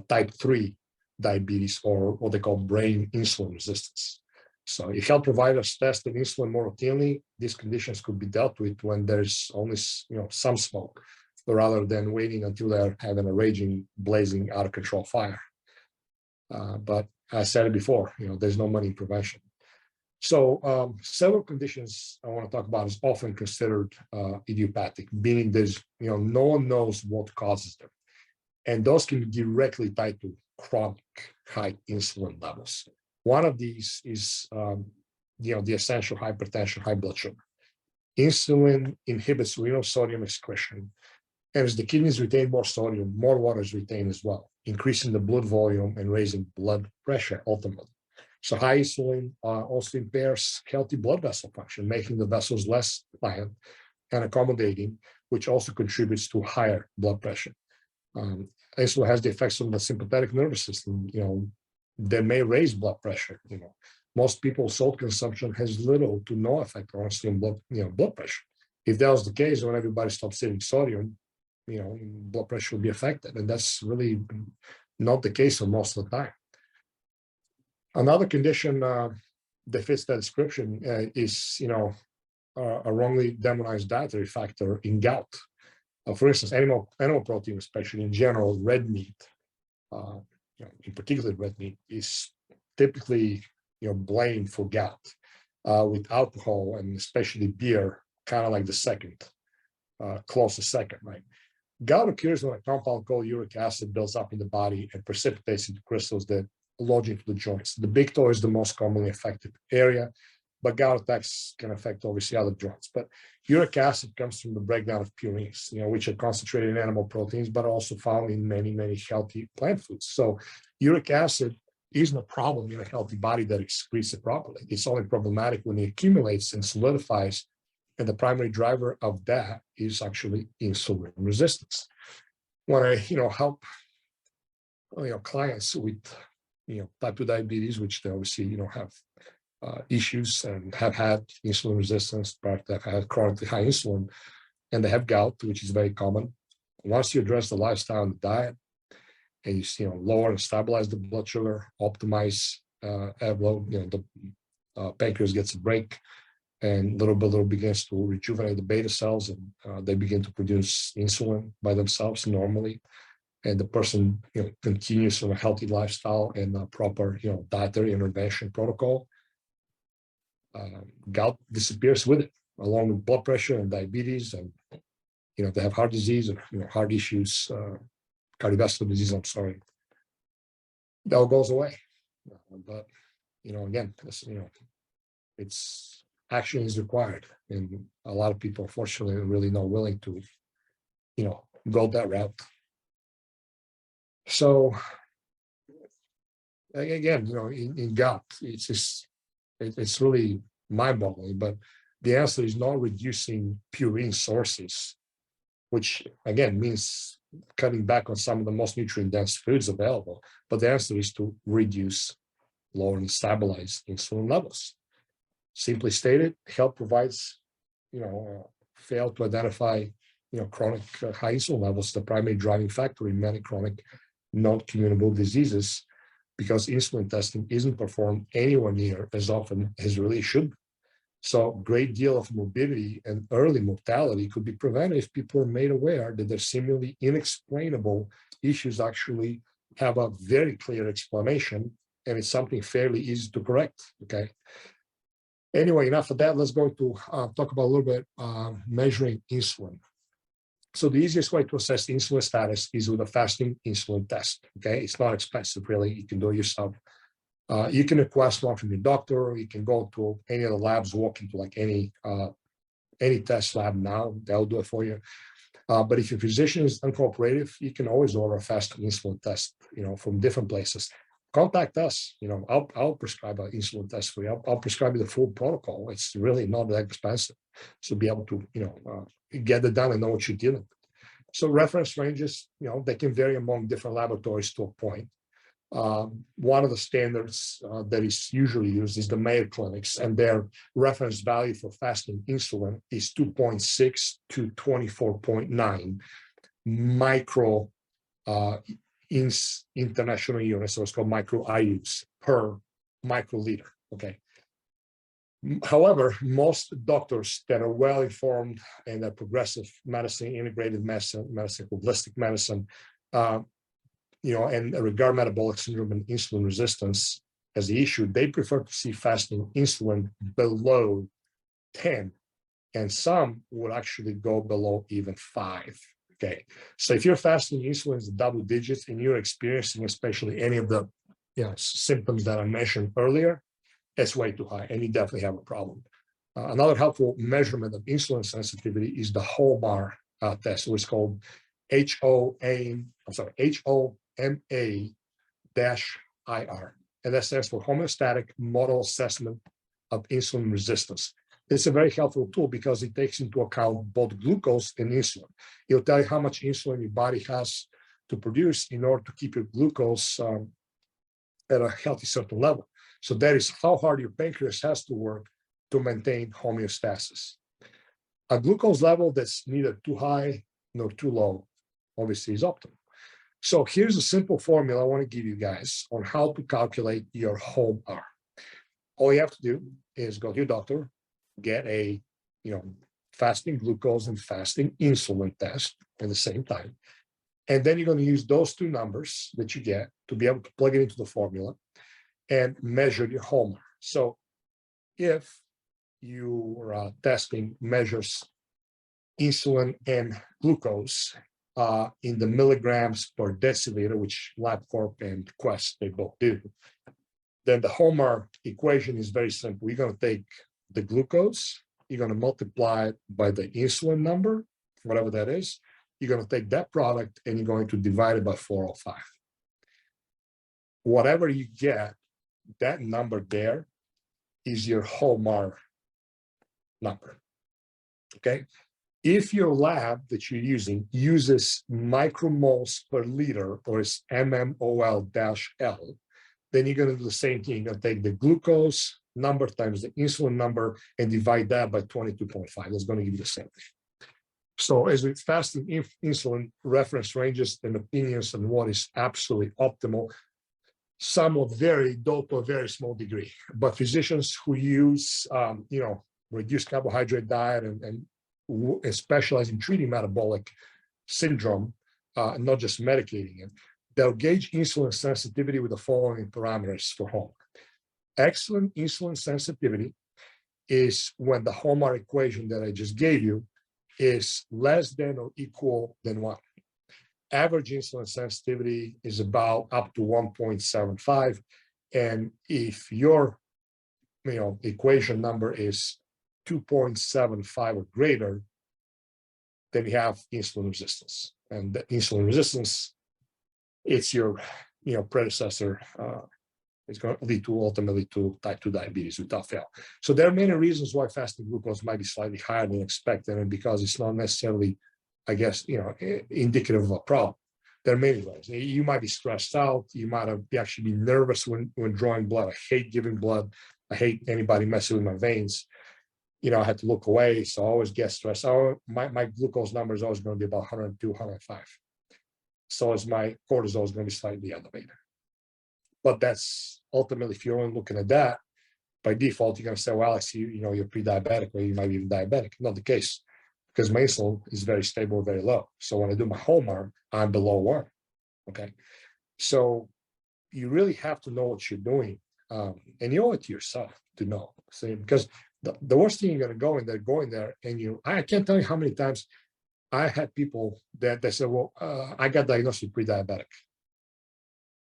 type 3 diabetes, or what they call brain insulin resistance. So if health providers tested insulin more routinely, these conditions could be dealt with when there's only some smoke, rather than waiting until they're having a raging, blazing, out of control fire. But I said it before, there's no money in prevention. So several conditions I want to talk about is often considered idiopathic, meaning there's, no one knows what causes them. And those can be directly tied to chronic high insulin levels. One of these is, the essential hypertension, high blood sugar. Insulin inhibits renal sodium excretion. And as the kidneys retain more sodium, more water is retained as well, increasing the blood volume and raising blood pressure ultimately. So high insulin also impairs healthy blood vessel function, making the vessels less pliant and accommodating, which also contributes to higher blood pressure. Insulin has the effects on the sympathetic nervous system, that may raise blood pressure. Most people's salt consumption has little to no effect on blood pressure. If that was the case, when everybody stops eating sodium, blood pressure will be affected, and that's really not the case for most of the time. Another condition that fits that description is, a wrongly demonized dietary factor in gout. For instance, animal protein, especially in general, red meat, in particular red meat, is typically blamed for gout, with alcohol and especially beer, kind of like the second, closest second, right? Gout occurs when a compound called uric acid builds up in the body and precipitates into crystals that lodge into the joints. The big toe is the most commonly affected area, but gout attacks can affect obviously other joints. But uric acid comes from the breakdown of purines, which are concentrated in animal proteins, but also found in many, many healthy plant foods. So uric acid isn't a problem in a healthy body that excretes it properly. It's only problematic when it accumulates and solidifies. And the primary driver of that is actually insulin resistance. When I, help, clients with, type 2 diabetes, which they obviously, have issues and have had insulin resistance, but have had chronically high insulin, and they have gout, which is very common. Once you address the lifestyle and the diet, and you lower and stabilize the blood sugar, optimize the pancreas gets a break, and little by little begins to rejuvenate the beta cells, and they begin to produce insulin by themselves normally. And the person continues on a healthy lifestyle and a proper dietary intervention protocol. Gout disappears with it, along with blood pressure and diabetes, and they have heart disease and heart issues, cardiovascular disease. I'm sorry, that all goes away. But again, it's action is required, and a lot of people, unfortunately, are really not willing to, go that route. So again, in gout, it's really mind-boggling. But the answer is not reducing purine sources, which again means cutting back on some of the most nutrient-dense foods available. But the answer is to reduce, lower, and stabilize insulin levels. Simply stated, health provides, fail to identify, chronic high insulin levels, the primary driving factor in many chronic non-communicable diseases, because insulin testing isn't performed anywhere near as often as really should be. So a great deal of morbidity and early mortality could be prevented if people are made aware that their seemingly inexplainable issues actually have a very clear explanation, and it's something fairly easy to correct, okay? Anyway, enough of that. Let's go to talk about a little bit measuring insulin. So the easiest way to assess insulin status is with a fasting insulin test. Okay, it's not expensive, really. You can do it yourself. You can request one from your doctor, or you can go to any of the labs, walk into like any test lab now. They'll do it for you. But if your physician is uncooperative, you can always order a fasting insulin test, from different places. Contact us. I'll prescribe an insulin test for you. I'll prescribe you the full protocol. It's really not that expensive. So be able to, get it done and know what you're dealing with. So reference ranges, they can vary among different laboratories to a point. One of the standards that is usually used is the Mayo Clinics, and their reference value for fasting insulin is 2.6 to 24.9 micro international units, so it's called micro IUs per microliter. Okay. However, most doctors that are well informed and that progressive medicine, integrated medicine, holistic medicine, and regard metabolic syndrome and insulin resistance as the issue, they prefer to see fasting insulin below 10, and some would actually go below even 5. Okay, so if your fasting insulin is double digits and you're experiencing especially any of the symptoms that I mentioned earlier, it's way too high, and you definitely have a problem. Another helpful measurement of insulin sensitivity is the HOMAR test, which is called HOMA-IR, and that stands for Homeostatic Model Assessment of Insulin Resistance. It's a very helpful tool because it takes into account both glucose and insulin. It'll tell you how much insulin your body has to produce in order to keep your glucose at a healthy certain level. So that is how hard your pancreas has to work to maintain homeostasis. A glucose level that's neither too high nor too low, obviously, is optimal. So here's a simple formula I want to give you guys on how to calculate your HOMAR. All you have to do is go to your doctor, get a fasting glucose and fasting insulin test at the same time. And then you're going to use those two numbers that you get to be able to plug it into the formula and measure your HOMAR. So if your testing measures insulin and glucose in the milligrams per deciliter, which LabCorp and Quest, they both do, then the HOMAR equation is very simple. You're going to take the glucose, you're going to multiply it by the insulin number, whatever that is. You're going to take that product and you're going to divide it by 405. Whatever you get, that number there is your HOMAR number. Okay? If your lab that you're using uses micromoles per liter, or is mmol-L, then you're going to do the same thing. You're going to take the glucose number times the insulin number and divide that by 22.5. That's going to give you the same thing. So as with fasting insulin, reference ranges and opinions on what is absolutely optimal somewhat vary, though to a very small degree. But physicians who use, reduced carbohydrate diet and specialize in treating metabolic syndrome, and not just medicating it, they'll gauge insulin sensitivity with the following parameters for HOMAR. Excellent insulin sensitivity is when the HOMAR equation that I just gave you is less than or equal than 1. Average insulin sensitivity is about up to 1.75. And if your equation number is 2.75 or greater, then you have insulin resistance. And the insulin resistance, it's your predecessor. It's going to lead to ultimately to type 2 diabetes without fail. So there are many reasons why fasting glucose might be slightly higher than expected, and because it's not necessarily, indicative of a problem. There are many ways. You might be stressed out. You might actually be nervous when drawing blood. I hate giving blood. I hate anybody messing with my veins. I had to look away, so I always get stressed. My glucose number is always going to be about 102, 105. So is my cortisol is going to be slightly elevated. But that's ultimately, if you're only looking at that, by default, you're going to say, well, I see, you're pre-diabetic, or you might be even diabetic. Not the case, because my insulin is very stable, very low. So when I do my HOMAR, I'm below 1. Okay. So you really have to know what you're doing. And you owe it to yourself to know. See, because the worst thing you're going to go in there, and I can't tell you how many times I had people that they said, well, I got diagnosed with pre-diabetic.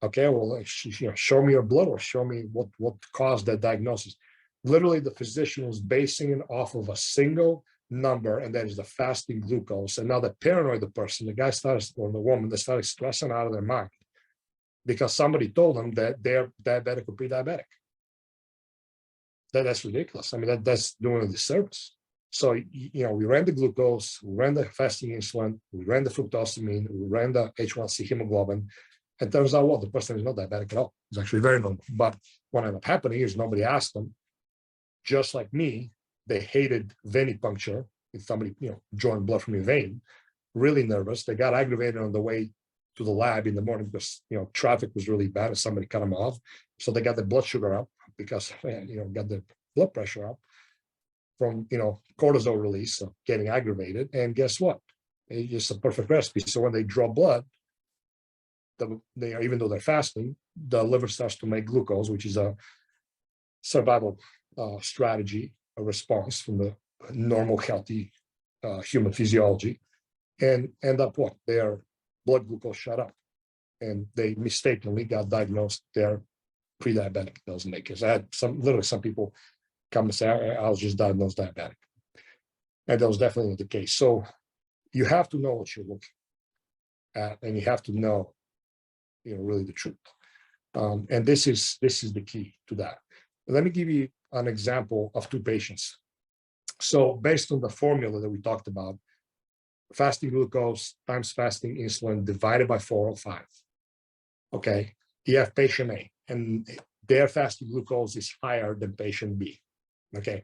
Okay, well, show me your blood, or show me what caused that diagnosis. Literally, the physician was basing it off of a single number, and that is the fasting glucose. And now the paranoid person, the guy or the woman, they started stressing out of their mind because somebody told them that they're diabetic or pre-diabetic. That's ridiculous. I mean, that's doing a disservice. So, we ran the glucose, we ran the fasting insulin, we ran the fructosamine, we ran the H1C hemoglobin. And turns out, the person is not diabetic at all. It's actually very normal. But what ended up happening is nobody asked them. Just like me, they hated venipuncture. If somebody, drawing blood from your vein, really nervous. They got aggravated on the way to the lab in the morning because, traffic was really bad and somebody cut them off. So they got the blood sugar up because, got the blood pressure up from, cortisol release, so getting aggravated. And guess what? It's a perfect recipe. So when they draw blood, even though they're fasting, the liver starts to make glucose, which is a survival strategy, a response from the normal, healthy human physiology, and end up what? Their blood glucose shot up, and they mistakenly got diagnosed they're pre-diabetic. Doesn't make it. I had some people come and say, I was just diagnosed diabetic. And that was definitely not the case. So you have to know what you're looking at, and you have to know, really the truth. And this is the key to that. Let me give you an example of two patients. So based on the formula that we talked about, fasting glucose times fasting insulin divided by 405. Okay, you have patient A, and their fasting glucose is higher than patient B. Okay,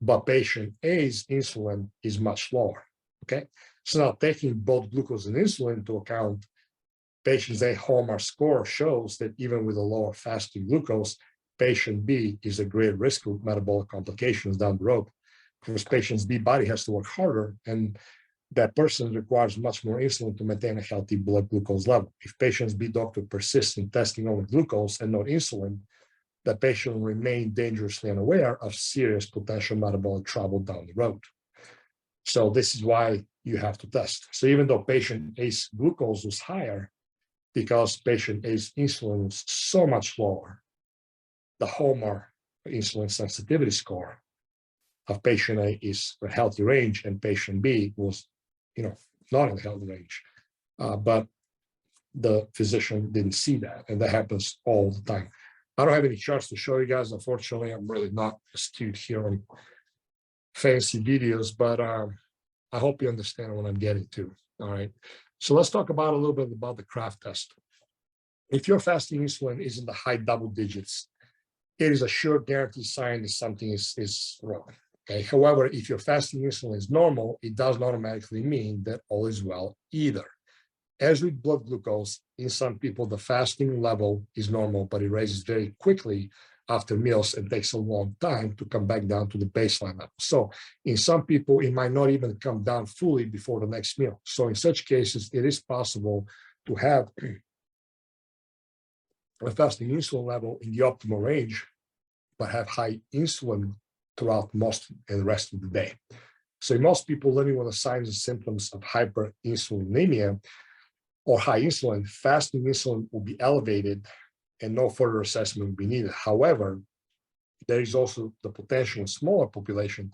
but patient A's insulin is much lower. Okay, so now taking both glucose and insulin into account, patient A Homer score shows that even with a lower fasting glucose, patient B is a great risk of metabolic complications down the road, because patient B body has to work harder, and that person requires much more insulin to maintain a healthy blood glucose level. If patient B doctor persists in testing only glucose and not insulin, that patient will remain dangerously unaware of serious potential metabolic trouble down the road. So this is why you have to test. So even though patient A's glucose was higher, because patient A's insulin was so much lower, the Homer insulin sensitivity score of patient A is a healthy range, and patient B was, not in the healthy range. But the physician didn't see that, and that happens all the time. I don't have any charts to show you guys. Unfortunately, I'm really not astute here on fancy videos, but I hope you understand what I'm getting to. All right. So let's talk about a little bit about the Kraft test. If your fasting insulin is in the high double digits, it is a sure guaranteed sign that something is wrong. Okay. However, if your fasting insulin is normal, it doesn't automatically mean that all is well either. As with blood glucose, in some people, the fasting level is normal, but it raises very quickly after meals and takes a long time to come back down to the baseline level. So in some people, it might not even come down fully before the next meal. So in such cases, it is possible to have a fasting insulin level in the optimal range, but have high insulin throughout most and the rest of the day. So in most people living with the signs and symptoms of hyperinsulinemia or high insulin, fasting insulin will be elevated and no further assessment will be needed. However, there is also the potential in smaller population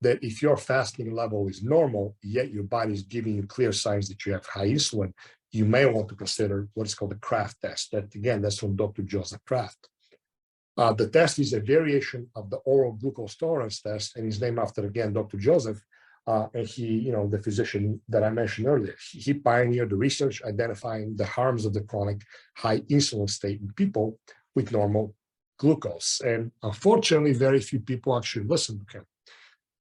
that if your fasting level is normal, yet your body is giving you clear signs that you have high insulin, you may want to consider what is called the Kraft test. That, again, that's from Dr. Joseph Kraft. The test is a variation of the oral glucose tolerance test, and is named after, again, Dr. Joseph. And he, the physician that I mentioned earlier, he pioneered the research identifying the harms of the chronic high insulin state in people with normal glucose. And unfortunately, very few people actually listen to him.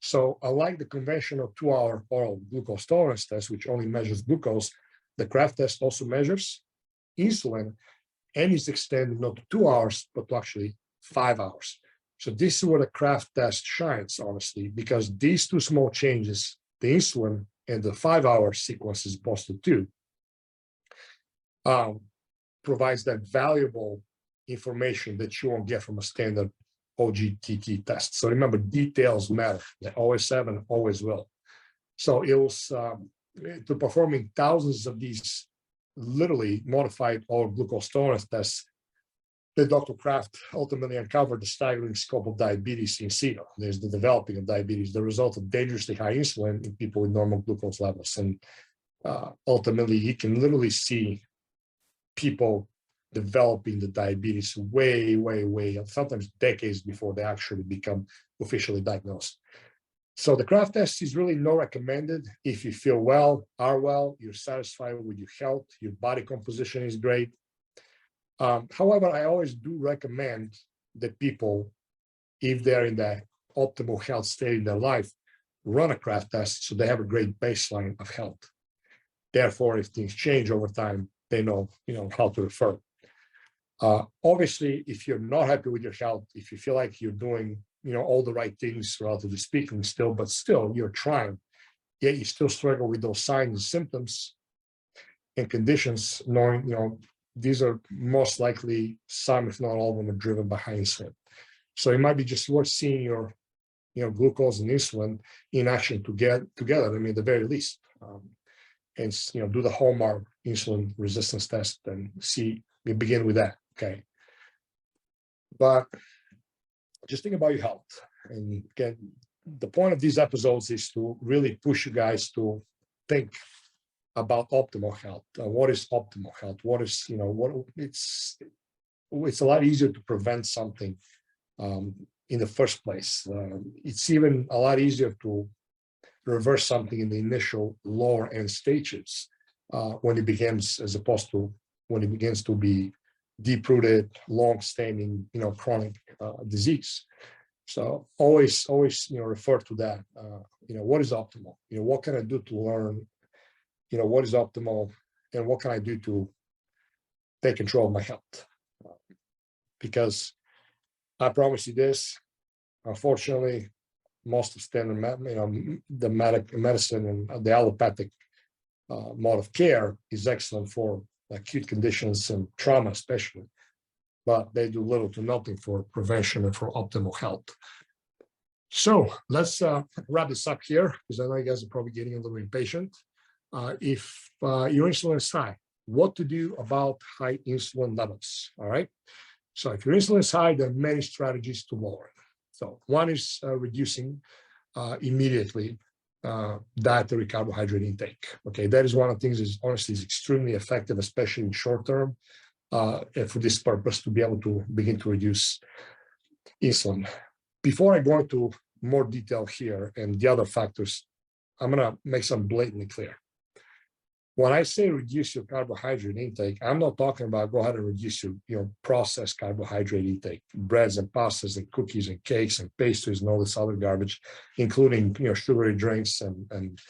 So unlike the conventional 2-hour oral glucose tolerance test, which only measures glucose, the Kraft test also measures insulin and is extended not to 2 hours, but to actually 5 hours. So this is where the Kraft test shines, honestly, because these two small changes, the insulin and the 5-hour sequence is posted too, provides that valuable information that you won't get from a standard OGTT test. So remember, details matter. They always have and always will. So it was to performing thousands of these literally modified oral glucose tolerance tests that Dr. Kraft ultimately uncovered the staggering scope of diabetes in situ. There's the developing of diabetes, the result of dangerously high insulin in people with normal glucose levels. And ultimately, you can literally see people developing the diabetes way, sometimes decades before they actually become officially diagnosed. So the Kraft test is really not recommended if you feel well, are well, you're satisfied with your health, your body composition is great. However, I always do recommend that people, if they're in the optimal health state in their life, run a Kraft test so they have a great baseline of health. Therefore, if things change over time, they know, how to refer. Obviously, if you're not happy with your health, if you feel like you're doing, all the right things, relatively speaking, but still you're trying, yet you still struggle with those signs and symptoms and conditions, knowing, these are most likely, some if not all of them, are driven by high insulin. So it might be just worth seeing your glucose and insulin in action together. I mean, at the very least, and do the hallmark insulin resistance test and see. We begin with that, okay? But just think about your health. And again, the point of these episodes is to really push you guys to think about optimal health. What is optimal health? What is it's a lot easier to prevent something in the first place. It's even a lot easier to reverse something in the initial lower end stages when it begins, as opposed to when it begins to be deep-rooted, long-standing, chronic disease. So always, refer to that. What is optimal? What can I do to learn? What is optimal, and what can I do to take control of my health? Because I promise you this, unfortunately, most of standard, the medicine and the allopathic mode of care is excellent for acute conditions and trauma especially, but they do little to nothing for prevention and for optimal health. So let's wrap this up here, because I know you guys are probably getting a little impatient. If your insulin is high, what to do about high insulin levels, all right? So if your insulin is high, there are many strategies to lower it. So one is reducing immediately dietary carbohydrate intake. Okay, that is one of the things that honestly is extremely effective, especially in short term, and for this purpose, to be able to begin to reduce insulin. Before I go into more detail here and the other factors, I'm gonna make some blatantly clear. When I say reduce your carbohydrate intake, I'm not talking about go ahead and reduce your processed carbohydrate intake, breads and pastas and cookies and cakes and pastries and all this other garbage, including sugary drinks and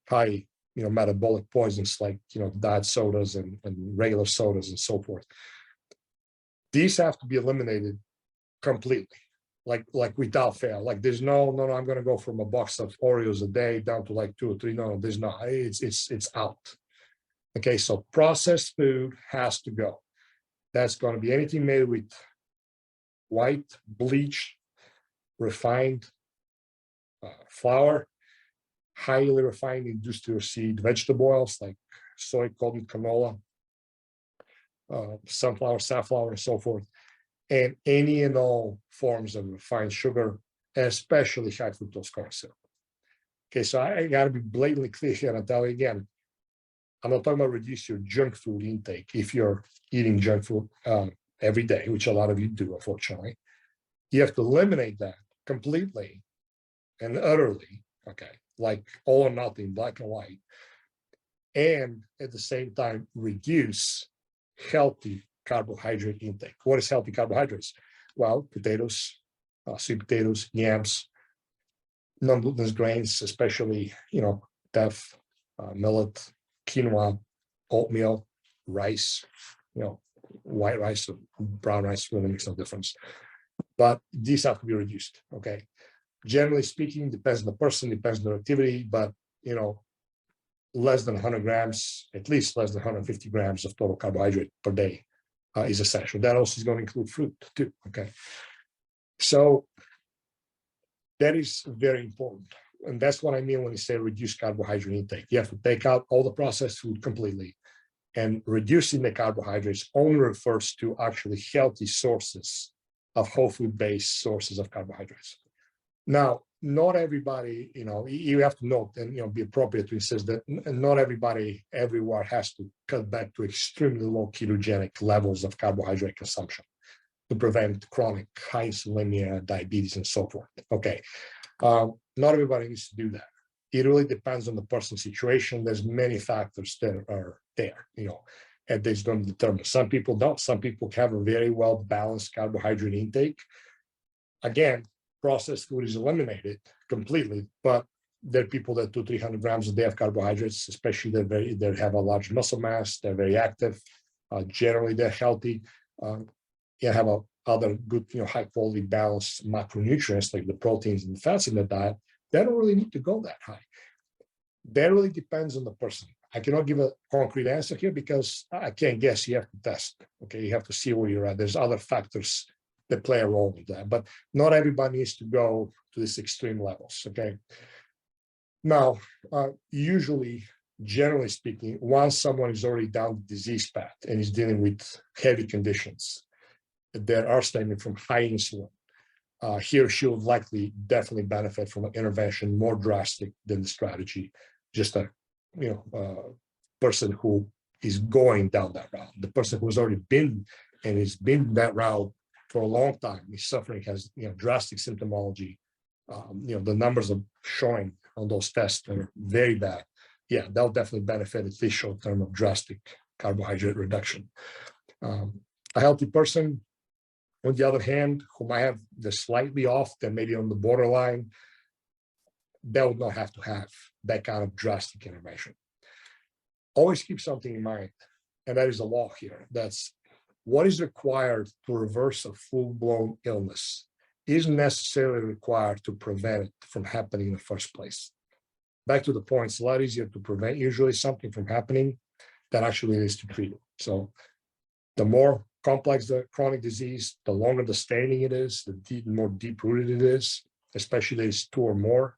high metabolic poisons like diet sodas and regular sodas and so forth. These have to be eliminated completely. Like without fail. Like there's no, I'm going to go from a box of Oreos a day down to like 2 or 3. No, there's not. It's out. Okay, so processed food has to go. That's going to be anything made with white, bleached, refined flour, highly refined industrial seed vegetable oils like soy, cotton, canola, sunflower, safflower, and so forth. And any and all forms of refined sugar, especially high fructose corn syrup. Okay, so I got to be blatantly clear here and tell you again, I'm not talking about reduce your junk food intake if you're eating junk food every day, which a lot of you do, unfortunately. You have to eliminate that completely and utterly, okay, like all or nothing, black and white, and at the same time, reduce healthy carbohydrate intake. What is healthy carbohydrates? Well, potatoes, sweet potatoes, yams, non-glutinous grains, especially, teff, millet, quinoa, oatmeal, rice, white rice or brown rice really makes no difference. But these have to be reduced, okay? Generally speaking, depends on the person, depends on their activity, but, less than 100 grams, at least less than 150 grams of total carbohydrate per day is essential. That also is going to include fruit too, okay? So that is very important. And that's what I mean when I say reduce carbohydrate intake. You have to take out all the processed food completely, and reducing the carbohydrates only refers to actually healthy sources of whole food-based sources of carbohydrates. Now, not everybody, you have to note and be appropriate to insist that not everybody everywhere has to cut back to extremely low ketogenic levels of carbohydrate consumption to prevent chronic hyperinsulinemia, diabetes, and so forth. Okay, not everybody needs to do that. It really depends on the person's situation. There's many factors that are there, and they're going to determine. Some people don't. Some people have a very well balanced carbohydrate intake. Again, processed food is eliminated completely, but there are people that do 300 grams a day of carbohydrates, especially they have a large muscle mass, they're very active, generally they're healthy, have other good, high quality balanced macronutrients like the proteins and the fats in the diet. They don't really need to go that high. That really depends on the person. I cannot give a concrete answer here because I can't guess. You have to test. Okay, you have to see where you're at. There's other factors that play a role in that, but not everybody needs to go to these extreme levels. Okay. Now, usually, generally speaking, once someone is already down the disease path and is dealing with heavy conditions that are stemming from high insulin, he or she would likely definitely benefit from an intervention more drastic than the strategy. Just a person who is going down that route. The person who has already been and has been that route for a long time is suffering, has drastic symptomology. The numbers are showing on those tests are very bad. Yeah, that'll definitely benefit at least short term of drastic carbohydrate reduction. A healthy person, on the other hand, who might have the slightly off, then maybe on the borderline, they would not have to have that kind of drastic intervention. Always keep something in mind, and that is a law here. That's what is required to reverse a full-blown illness isn't necessarily required to prevent it from happening in the first place. Back to the point, it's a lot easier to prevent usually something from happening than actually it is to treat it. So the more complex the chronic disease, the longer the standing it is, the more deep-rooted it is, especially if it's 2 or more,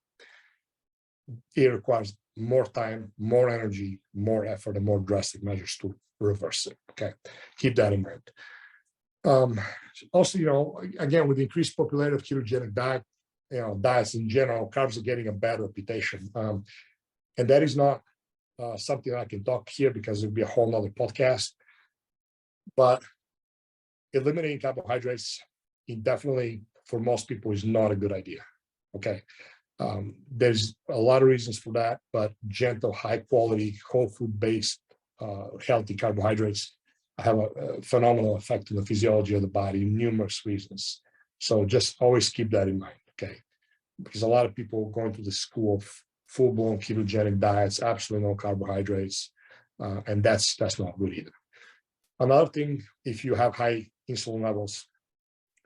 it requires more time, more energy, more effort, and more drastic measures to reverse it. Okay, keep that in mind. Also, again, with the increased popularity of ketogenic diets in general, carbs are getting a bad reputation. And that is not something I can talk here because it would be a whole nother podcast. But eliminating carbohydrates indefinitely for most people is not a good idea. Okay. There's a lot of reasons for that, but gentle, high quality, whole food based, healthy carbohydrates have a phenomenal effect on the physiology of the body, numerous reasons. So just always keep that in mind, okay? Because a lot of people going to the school of full-blown ketogenic diets, absolutely no carbohydrates, and that's not good either. Another thing, if you have high insulin levels,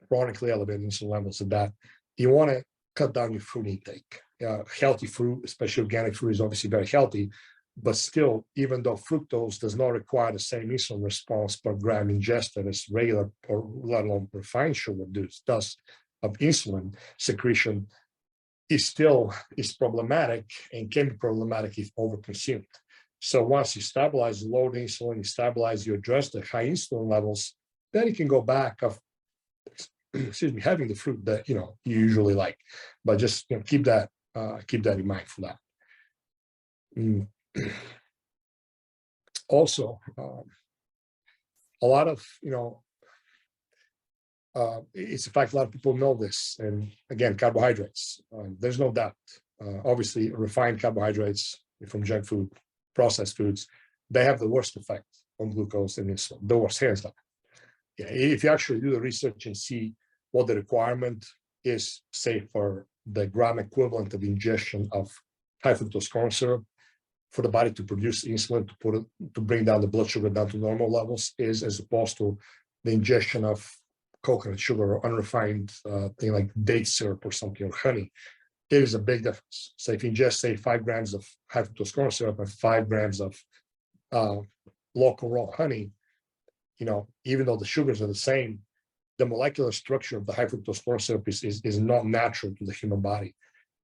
chronically elevated insulin levels of that, you want to cut down your fruit intake. Healthy fruit, especially organic fruit, is obviously very healthy, but still, even though fructose does not require the same insulin response per gram ingested as regular or let alone refined sugar does of insulin secretion, is problematic and can be problematic if overconsumed. So once you stabilize the low insulin, you address the high insulin levels, then you can go back of having the fruit that you usually like, but just keep that in mind for that. Also, a lot of it's a fact a lot of people know this, and again, carbohydrates. There's no doubt. Obviously, refined carbohydrates from junk food, processed foods, they have the worst effect on glucose and insulin. The worst, hands down. Yeah, if you actually do the research and see what the requirement is, say for the gram equivalent of ingestion of high fructose corn syrup for the body to produce insulin to bring down the blood sugar down to normal levels, is as opposed to the ingestion of coconut sugar or unrefined thing like date syrup or something, or honey. It is a big difference. So if you ingest, say, 5 grams of high fructose corn syrup and 5 grams of local raw honey, even though the sugars are the same, the molecular structure of the high fructose corn syrup is not natural to the human body.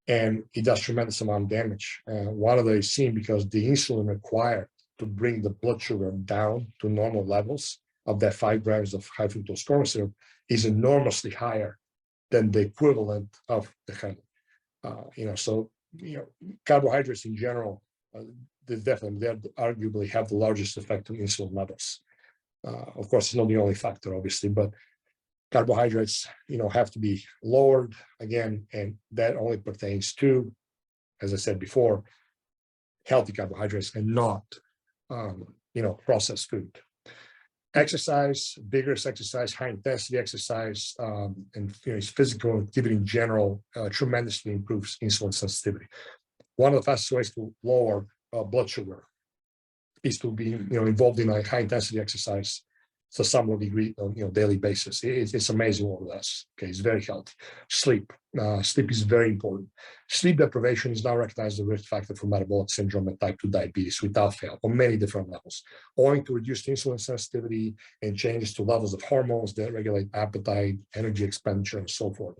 And it does tremendous amount of damage. One of those seen because the insulin required to bring the blood sugar down to normal levels of that 5 grams of high fructose corn syrup is enormously higher than the equivalent of the honey. So carbohydrates in general, they arguably have the largest effect on insulin levels. Of course, it's not the only factor, obviously, but carbohydrates, have to be lowered again, and that only pertains to, as I said before, healthy carbohydrates and not, processed food. Exercise, vigorous exercise, high intensity exercise, and physical activity in general tremendously improves insulin sensitivity. One of the fastest ways to lower blood sugar is to be, involved in a high intensity exercise. to some degree on daily basis. It's amazing what it does. Okay, it's very healthy. Sleep. Sleep is very important. Sleep deprivation is now recognized as a risk factor for metabolic syndrome and type 2 diabetes without fail on many different levels, owing to reduced insulin sensitivity and changes to levels of hormones that regulate appetite, energy expenditure, and so forth.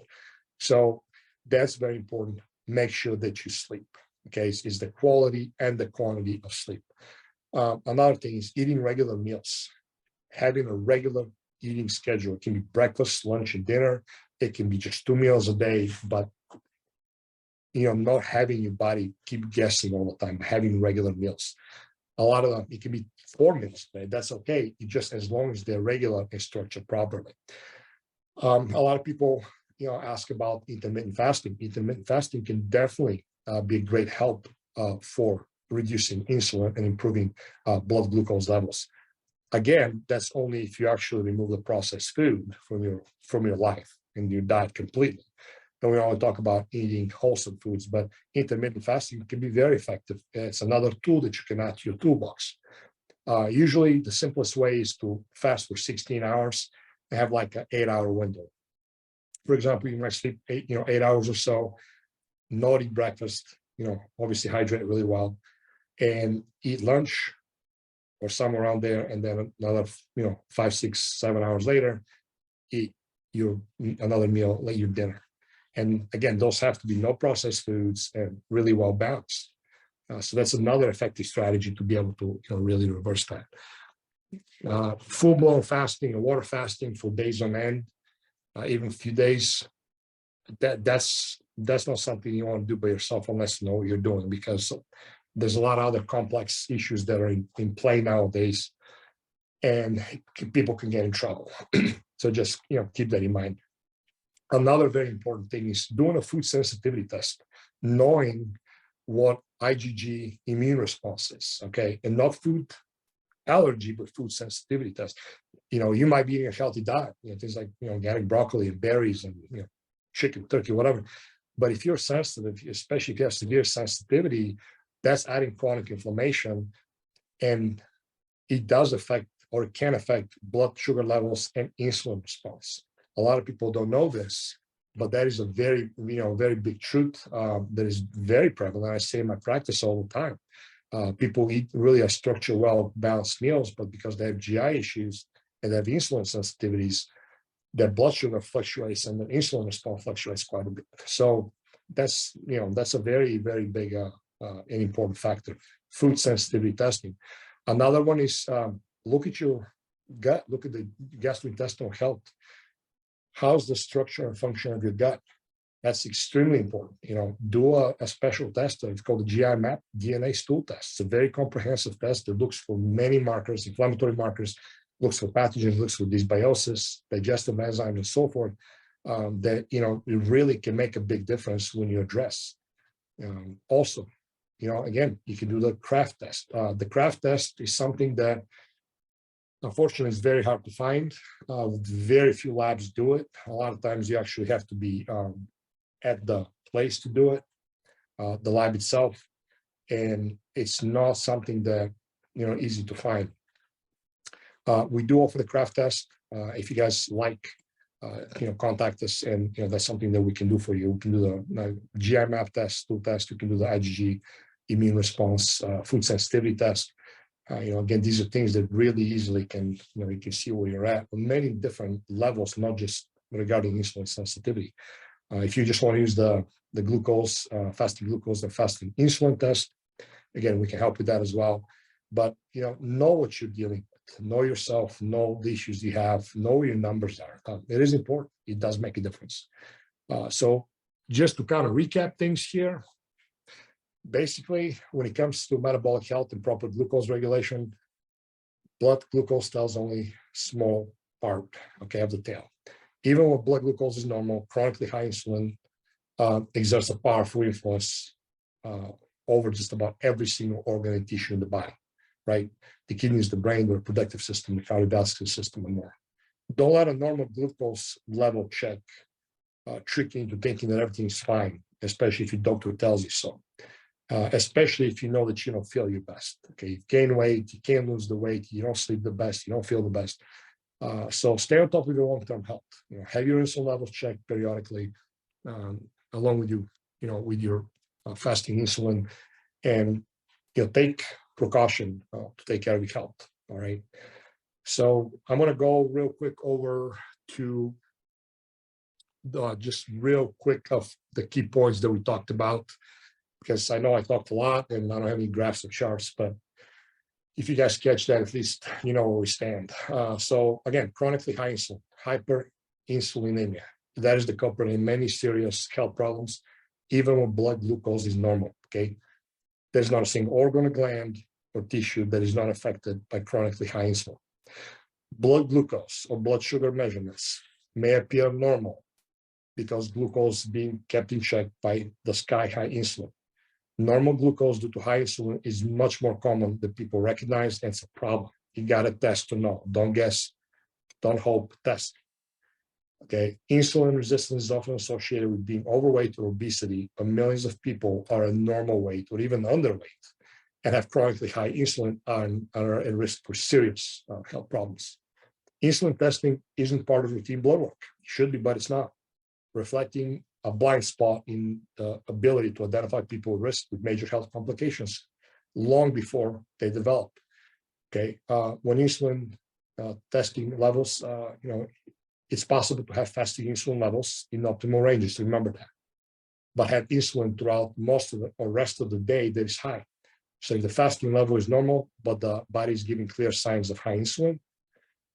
So that's very important. Make sure that you sleep. Okay, it's the quality and the quantity of sleep. Another thing is eating regular meals. Having a regular eating schedule. It can be breakfast, lunch, and dinner. It can be just 2 meals a day, but not having your body keep guessing all the time, having regular meals. A lot of them, it can be 4 meals a day. That's okay. It just as long as they're regular and structured properly. A lot of people, ask about intermittent fasting. Intermittent fasting can definitely be a great help for reducing insulin and improving blood glucose levels. Again, that's only if you actually remove the processed food from your life and your diet completely. And we only talk about eating wholesome foods, but intermittent fasting can be very effective. It's another tool that you can add to your toolbox. Usually, the simplest way is to fast for 16 hours and have like an 8-hour window. For example, you might sleep 8 hours or so, not eat breakfast, obviously hydrate really well, and eat lunch or somewhere around there, and then another 5, 6, 7 hours later, eat another meal, like your dinner. And again, those have to be no processed foods and really well balanced. So that's another effective strategy to be able to really reverse that. Full-blown fasting or water fasting for days on end, even a few days, that's not something you want to do by yourself unless you know what you're doing, because there's a lot of other complex issues that are in play nowadays, and people can get in trouble. So just keep that in mind. Another very important thing is doing a food sensitivity test, knowing what IgG immune response is, okay, and not food allergy, but food sensitivity test. You might be eating a healthy diet, things like organic broccoli and berries and chicken, turkey, whatever. But if you're sensitive, especially if you have severe sensitivity, that's adding chronic inflammation, and it does affect, or it can affect, blood sugar levels and insulin response. A lot of people don't know this, but that is a very, very big truth that is very prevalent. I say in my practice all the time. People eat really structured, well-balanced meals, but because they have GI issues and they have insulin sensitivities, their blood sugar fluctuates and the insulin response fluctuates quite a bit. So that's a very, very big and important factor. Food sensitivity testing. Another one is look at your gut, look at the gastrointestinal health. How's the structure and function of your gut? That's extremely important. Do a special test. It's called the GI map DNA stool test. It's a very comprehensive test that looks for many markers, inflammatory markers, looks for pathogens, looks for dysbiosis, digestive enzymes, and so forth. That it really can make a big difference when you address. Also, again, you can do the Kraft test. The Kraft test is something that, unfortunately, it's very hard to find. Very few labs do it. A lot of times you actually have to be at the place to do it, the lab itself, and it's not something that easy to find. We do offer the Kraft test. If you guys like, contact us, and that's something that we can do for you. We can do the GI map test, stool test. We can do the IgG immune response, food sensitivity test. Again, these are things that really easily can, you can see where you're at on many different levels, not just regarding insulin sensitivity. If you just want to use the glucose, fasting glucose and fasting insulin test, again, we can help with that as well. But, know what you're dealing with, know yourself, know the issues you have, know where your numbers are. It is important. It does make a difference. So just to kind of recap things here, basically, when it comes to metabolic health and proper glucose regulation, blood glucose tells only small part, okay, of the tale. Even when blood glucose is normal, chronically high insulin exerts a powerful influence over just about every single organ and tissue in the body, right? The kidneys, the brain, the reproductive system, the cardiovascular system, and more. Don't let a normal glucose level check trick you into thinking that everything's fine, especially if your doctor tells you so. Especially if you know that you don't feel your best. Okay, you gain weight, you can't lose the weight, you don't sleep the best, you don't feel the best. So stay on top of your long-term health. Have your insulin levels checked periodically, along with with your fasting insulin, and take precaution to take care of your health. All right. So I'm going to go real quick over to just real quick of the key points that we talked about, because I know I talked a lot and I don't have any graphs or charts, but if you guys catch that, at least you know where we stand. So again, chronically high insulin, hyperinsulinemia. That is the culprit in many serious health problems, even when blood glucose is normal. Okay, there's not a single organ or gland or tissue that is not affected by chronically high insulin. Blood glucose or blood sugar measurements may appear normal because glucose is being kept in check by the sky-high insulin. Normal glucose due to high insulin is much more common than people recognize, and it's a problem. You got to test to know. Don't guess, don't hope, test. Okay, insulin resistance is often associated with being overweight or obesity, but millions of people are at normal weight or even underweight and have chronically high insulin and are at risk for serious health problems. Insulin testing isn't part of routine blood work. It should be, but it's not, reflecting a blind spot in the ability to identify people at risk with major health complications long before they develop. Okay, when insulin testing levels, it's possible to have fasting insulin levels in optimal ranges. Remember that, but have insulin throughout most of the or rest of the day that is high. So if the fasting level is normal, but the body is giving clear signs of high insulin,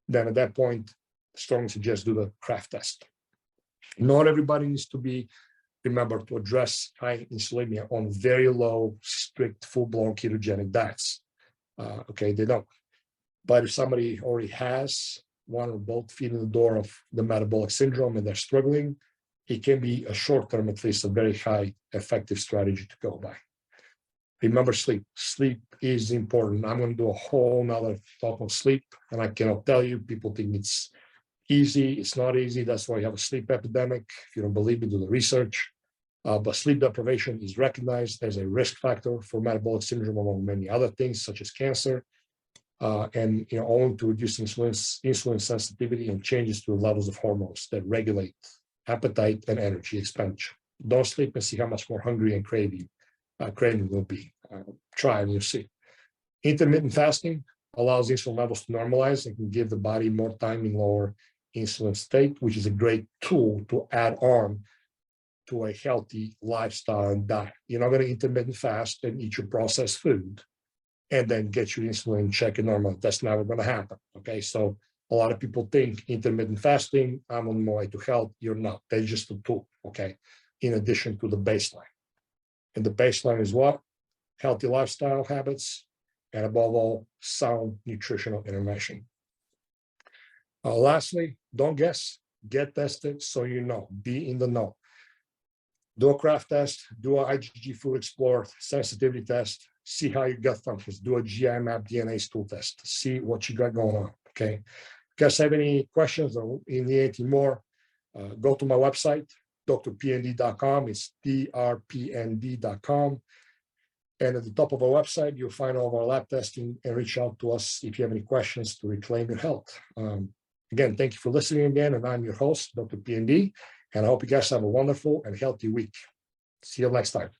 then at that point, strongly suggest do the Kraft test. Not everybody needs to be, remember, to address high insulinemia on very low, strict, full-blown ketogenic diets. Okay, they don't. But if somebody already has one or both feet in the door of the metabolic syndrome and they're struggling, it can be a short-term, at least a very high effective strategy to go by. Remember sleep. Sleep is important. I'm going to do a whole nother talk on sleep, and I cannot tell you, people think it's easy. It's not easy. That's why you have a sleep epidemic. If you don't believe me, do the research. But sleep deprivation is recognized as a risk factor for metabolic syndrome, among many other things, such as cancer. And owing to reduced insulin sensitivity and changes to the levels of hormones that regulate appetite and energy expenditure. Don't sleep and see how much more hungry and craving will be. Try and you'll see. Intermittent fasting allows insulin levels to normalize and can give the body more time in lower insulin state, which is a great tool to add on to a healthy lifestyle and diet. You're not going to intermittent fast and eat your processed food and then get your insulin check and normal. That's never going to happen. Okay, so a lot of people think intermittent fasting, I'm on my way to health. You're not. That's just a tool. Okay, in addition to the baseline, and the baseline is what? Healthy lifestyle habits, and above all, sound nutritional intervention. Lastly, don't guess. Get tested so you know. Be in the know. Do a Kraft test. Do a IgG Food Explorer sensitivity test. See how your gut functions. Do a GI map DNA stool test. See what you got going on. Okay. If you guys have any questions or you need anything more, go to my website, DrPND.com. It's DrPND.com. And at the top of our website, you'll find all of our lab testing, and reach out to us if you have any questions to reclaim your health. Again, thank you for listening again. And I'm your host, Dr. PND. And I hope you guys have a wonderful and healthy week. See you next time.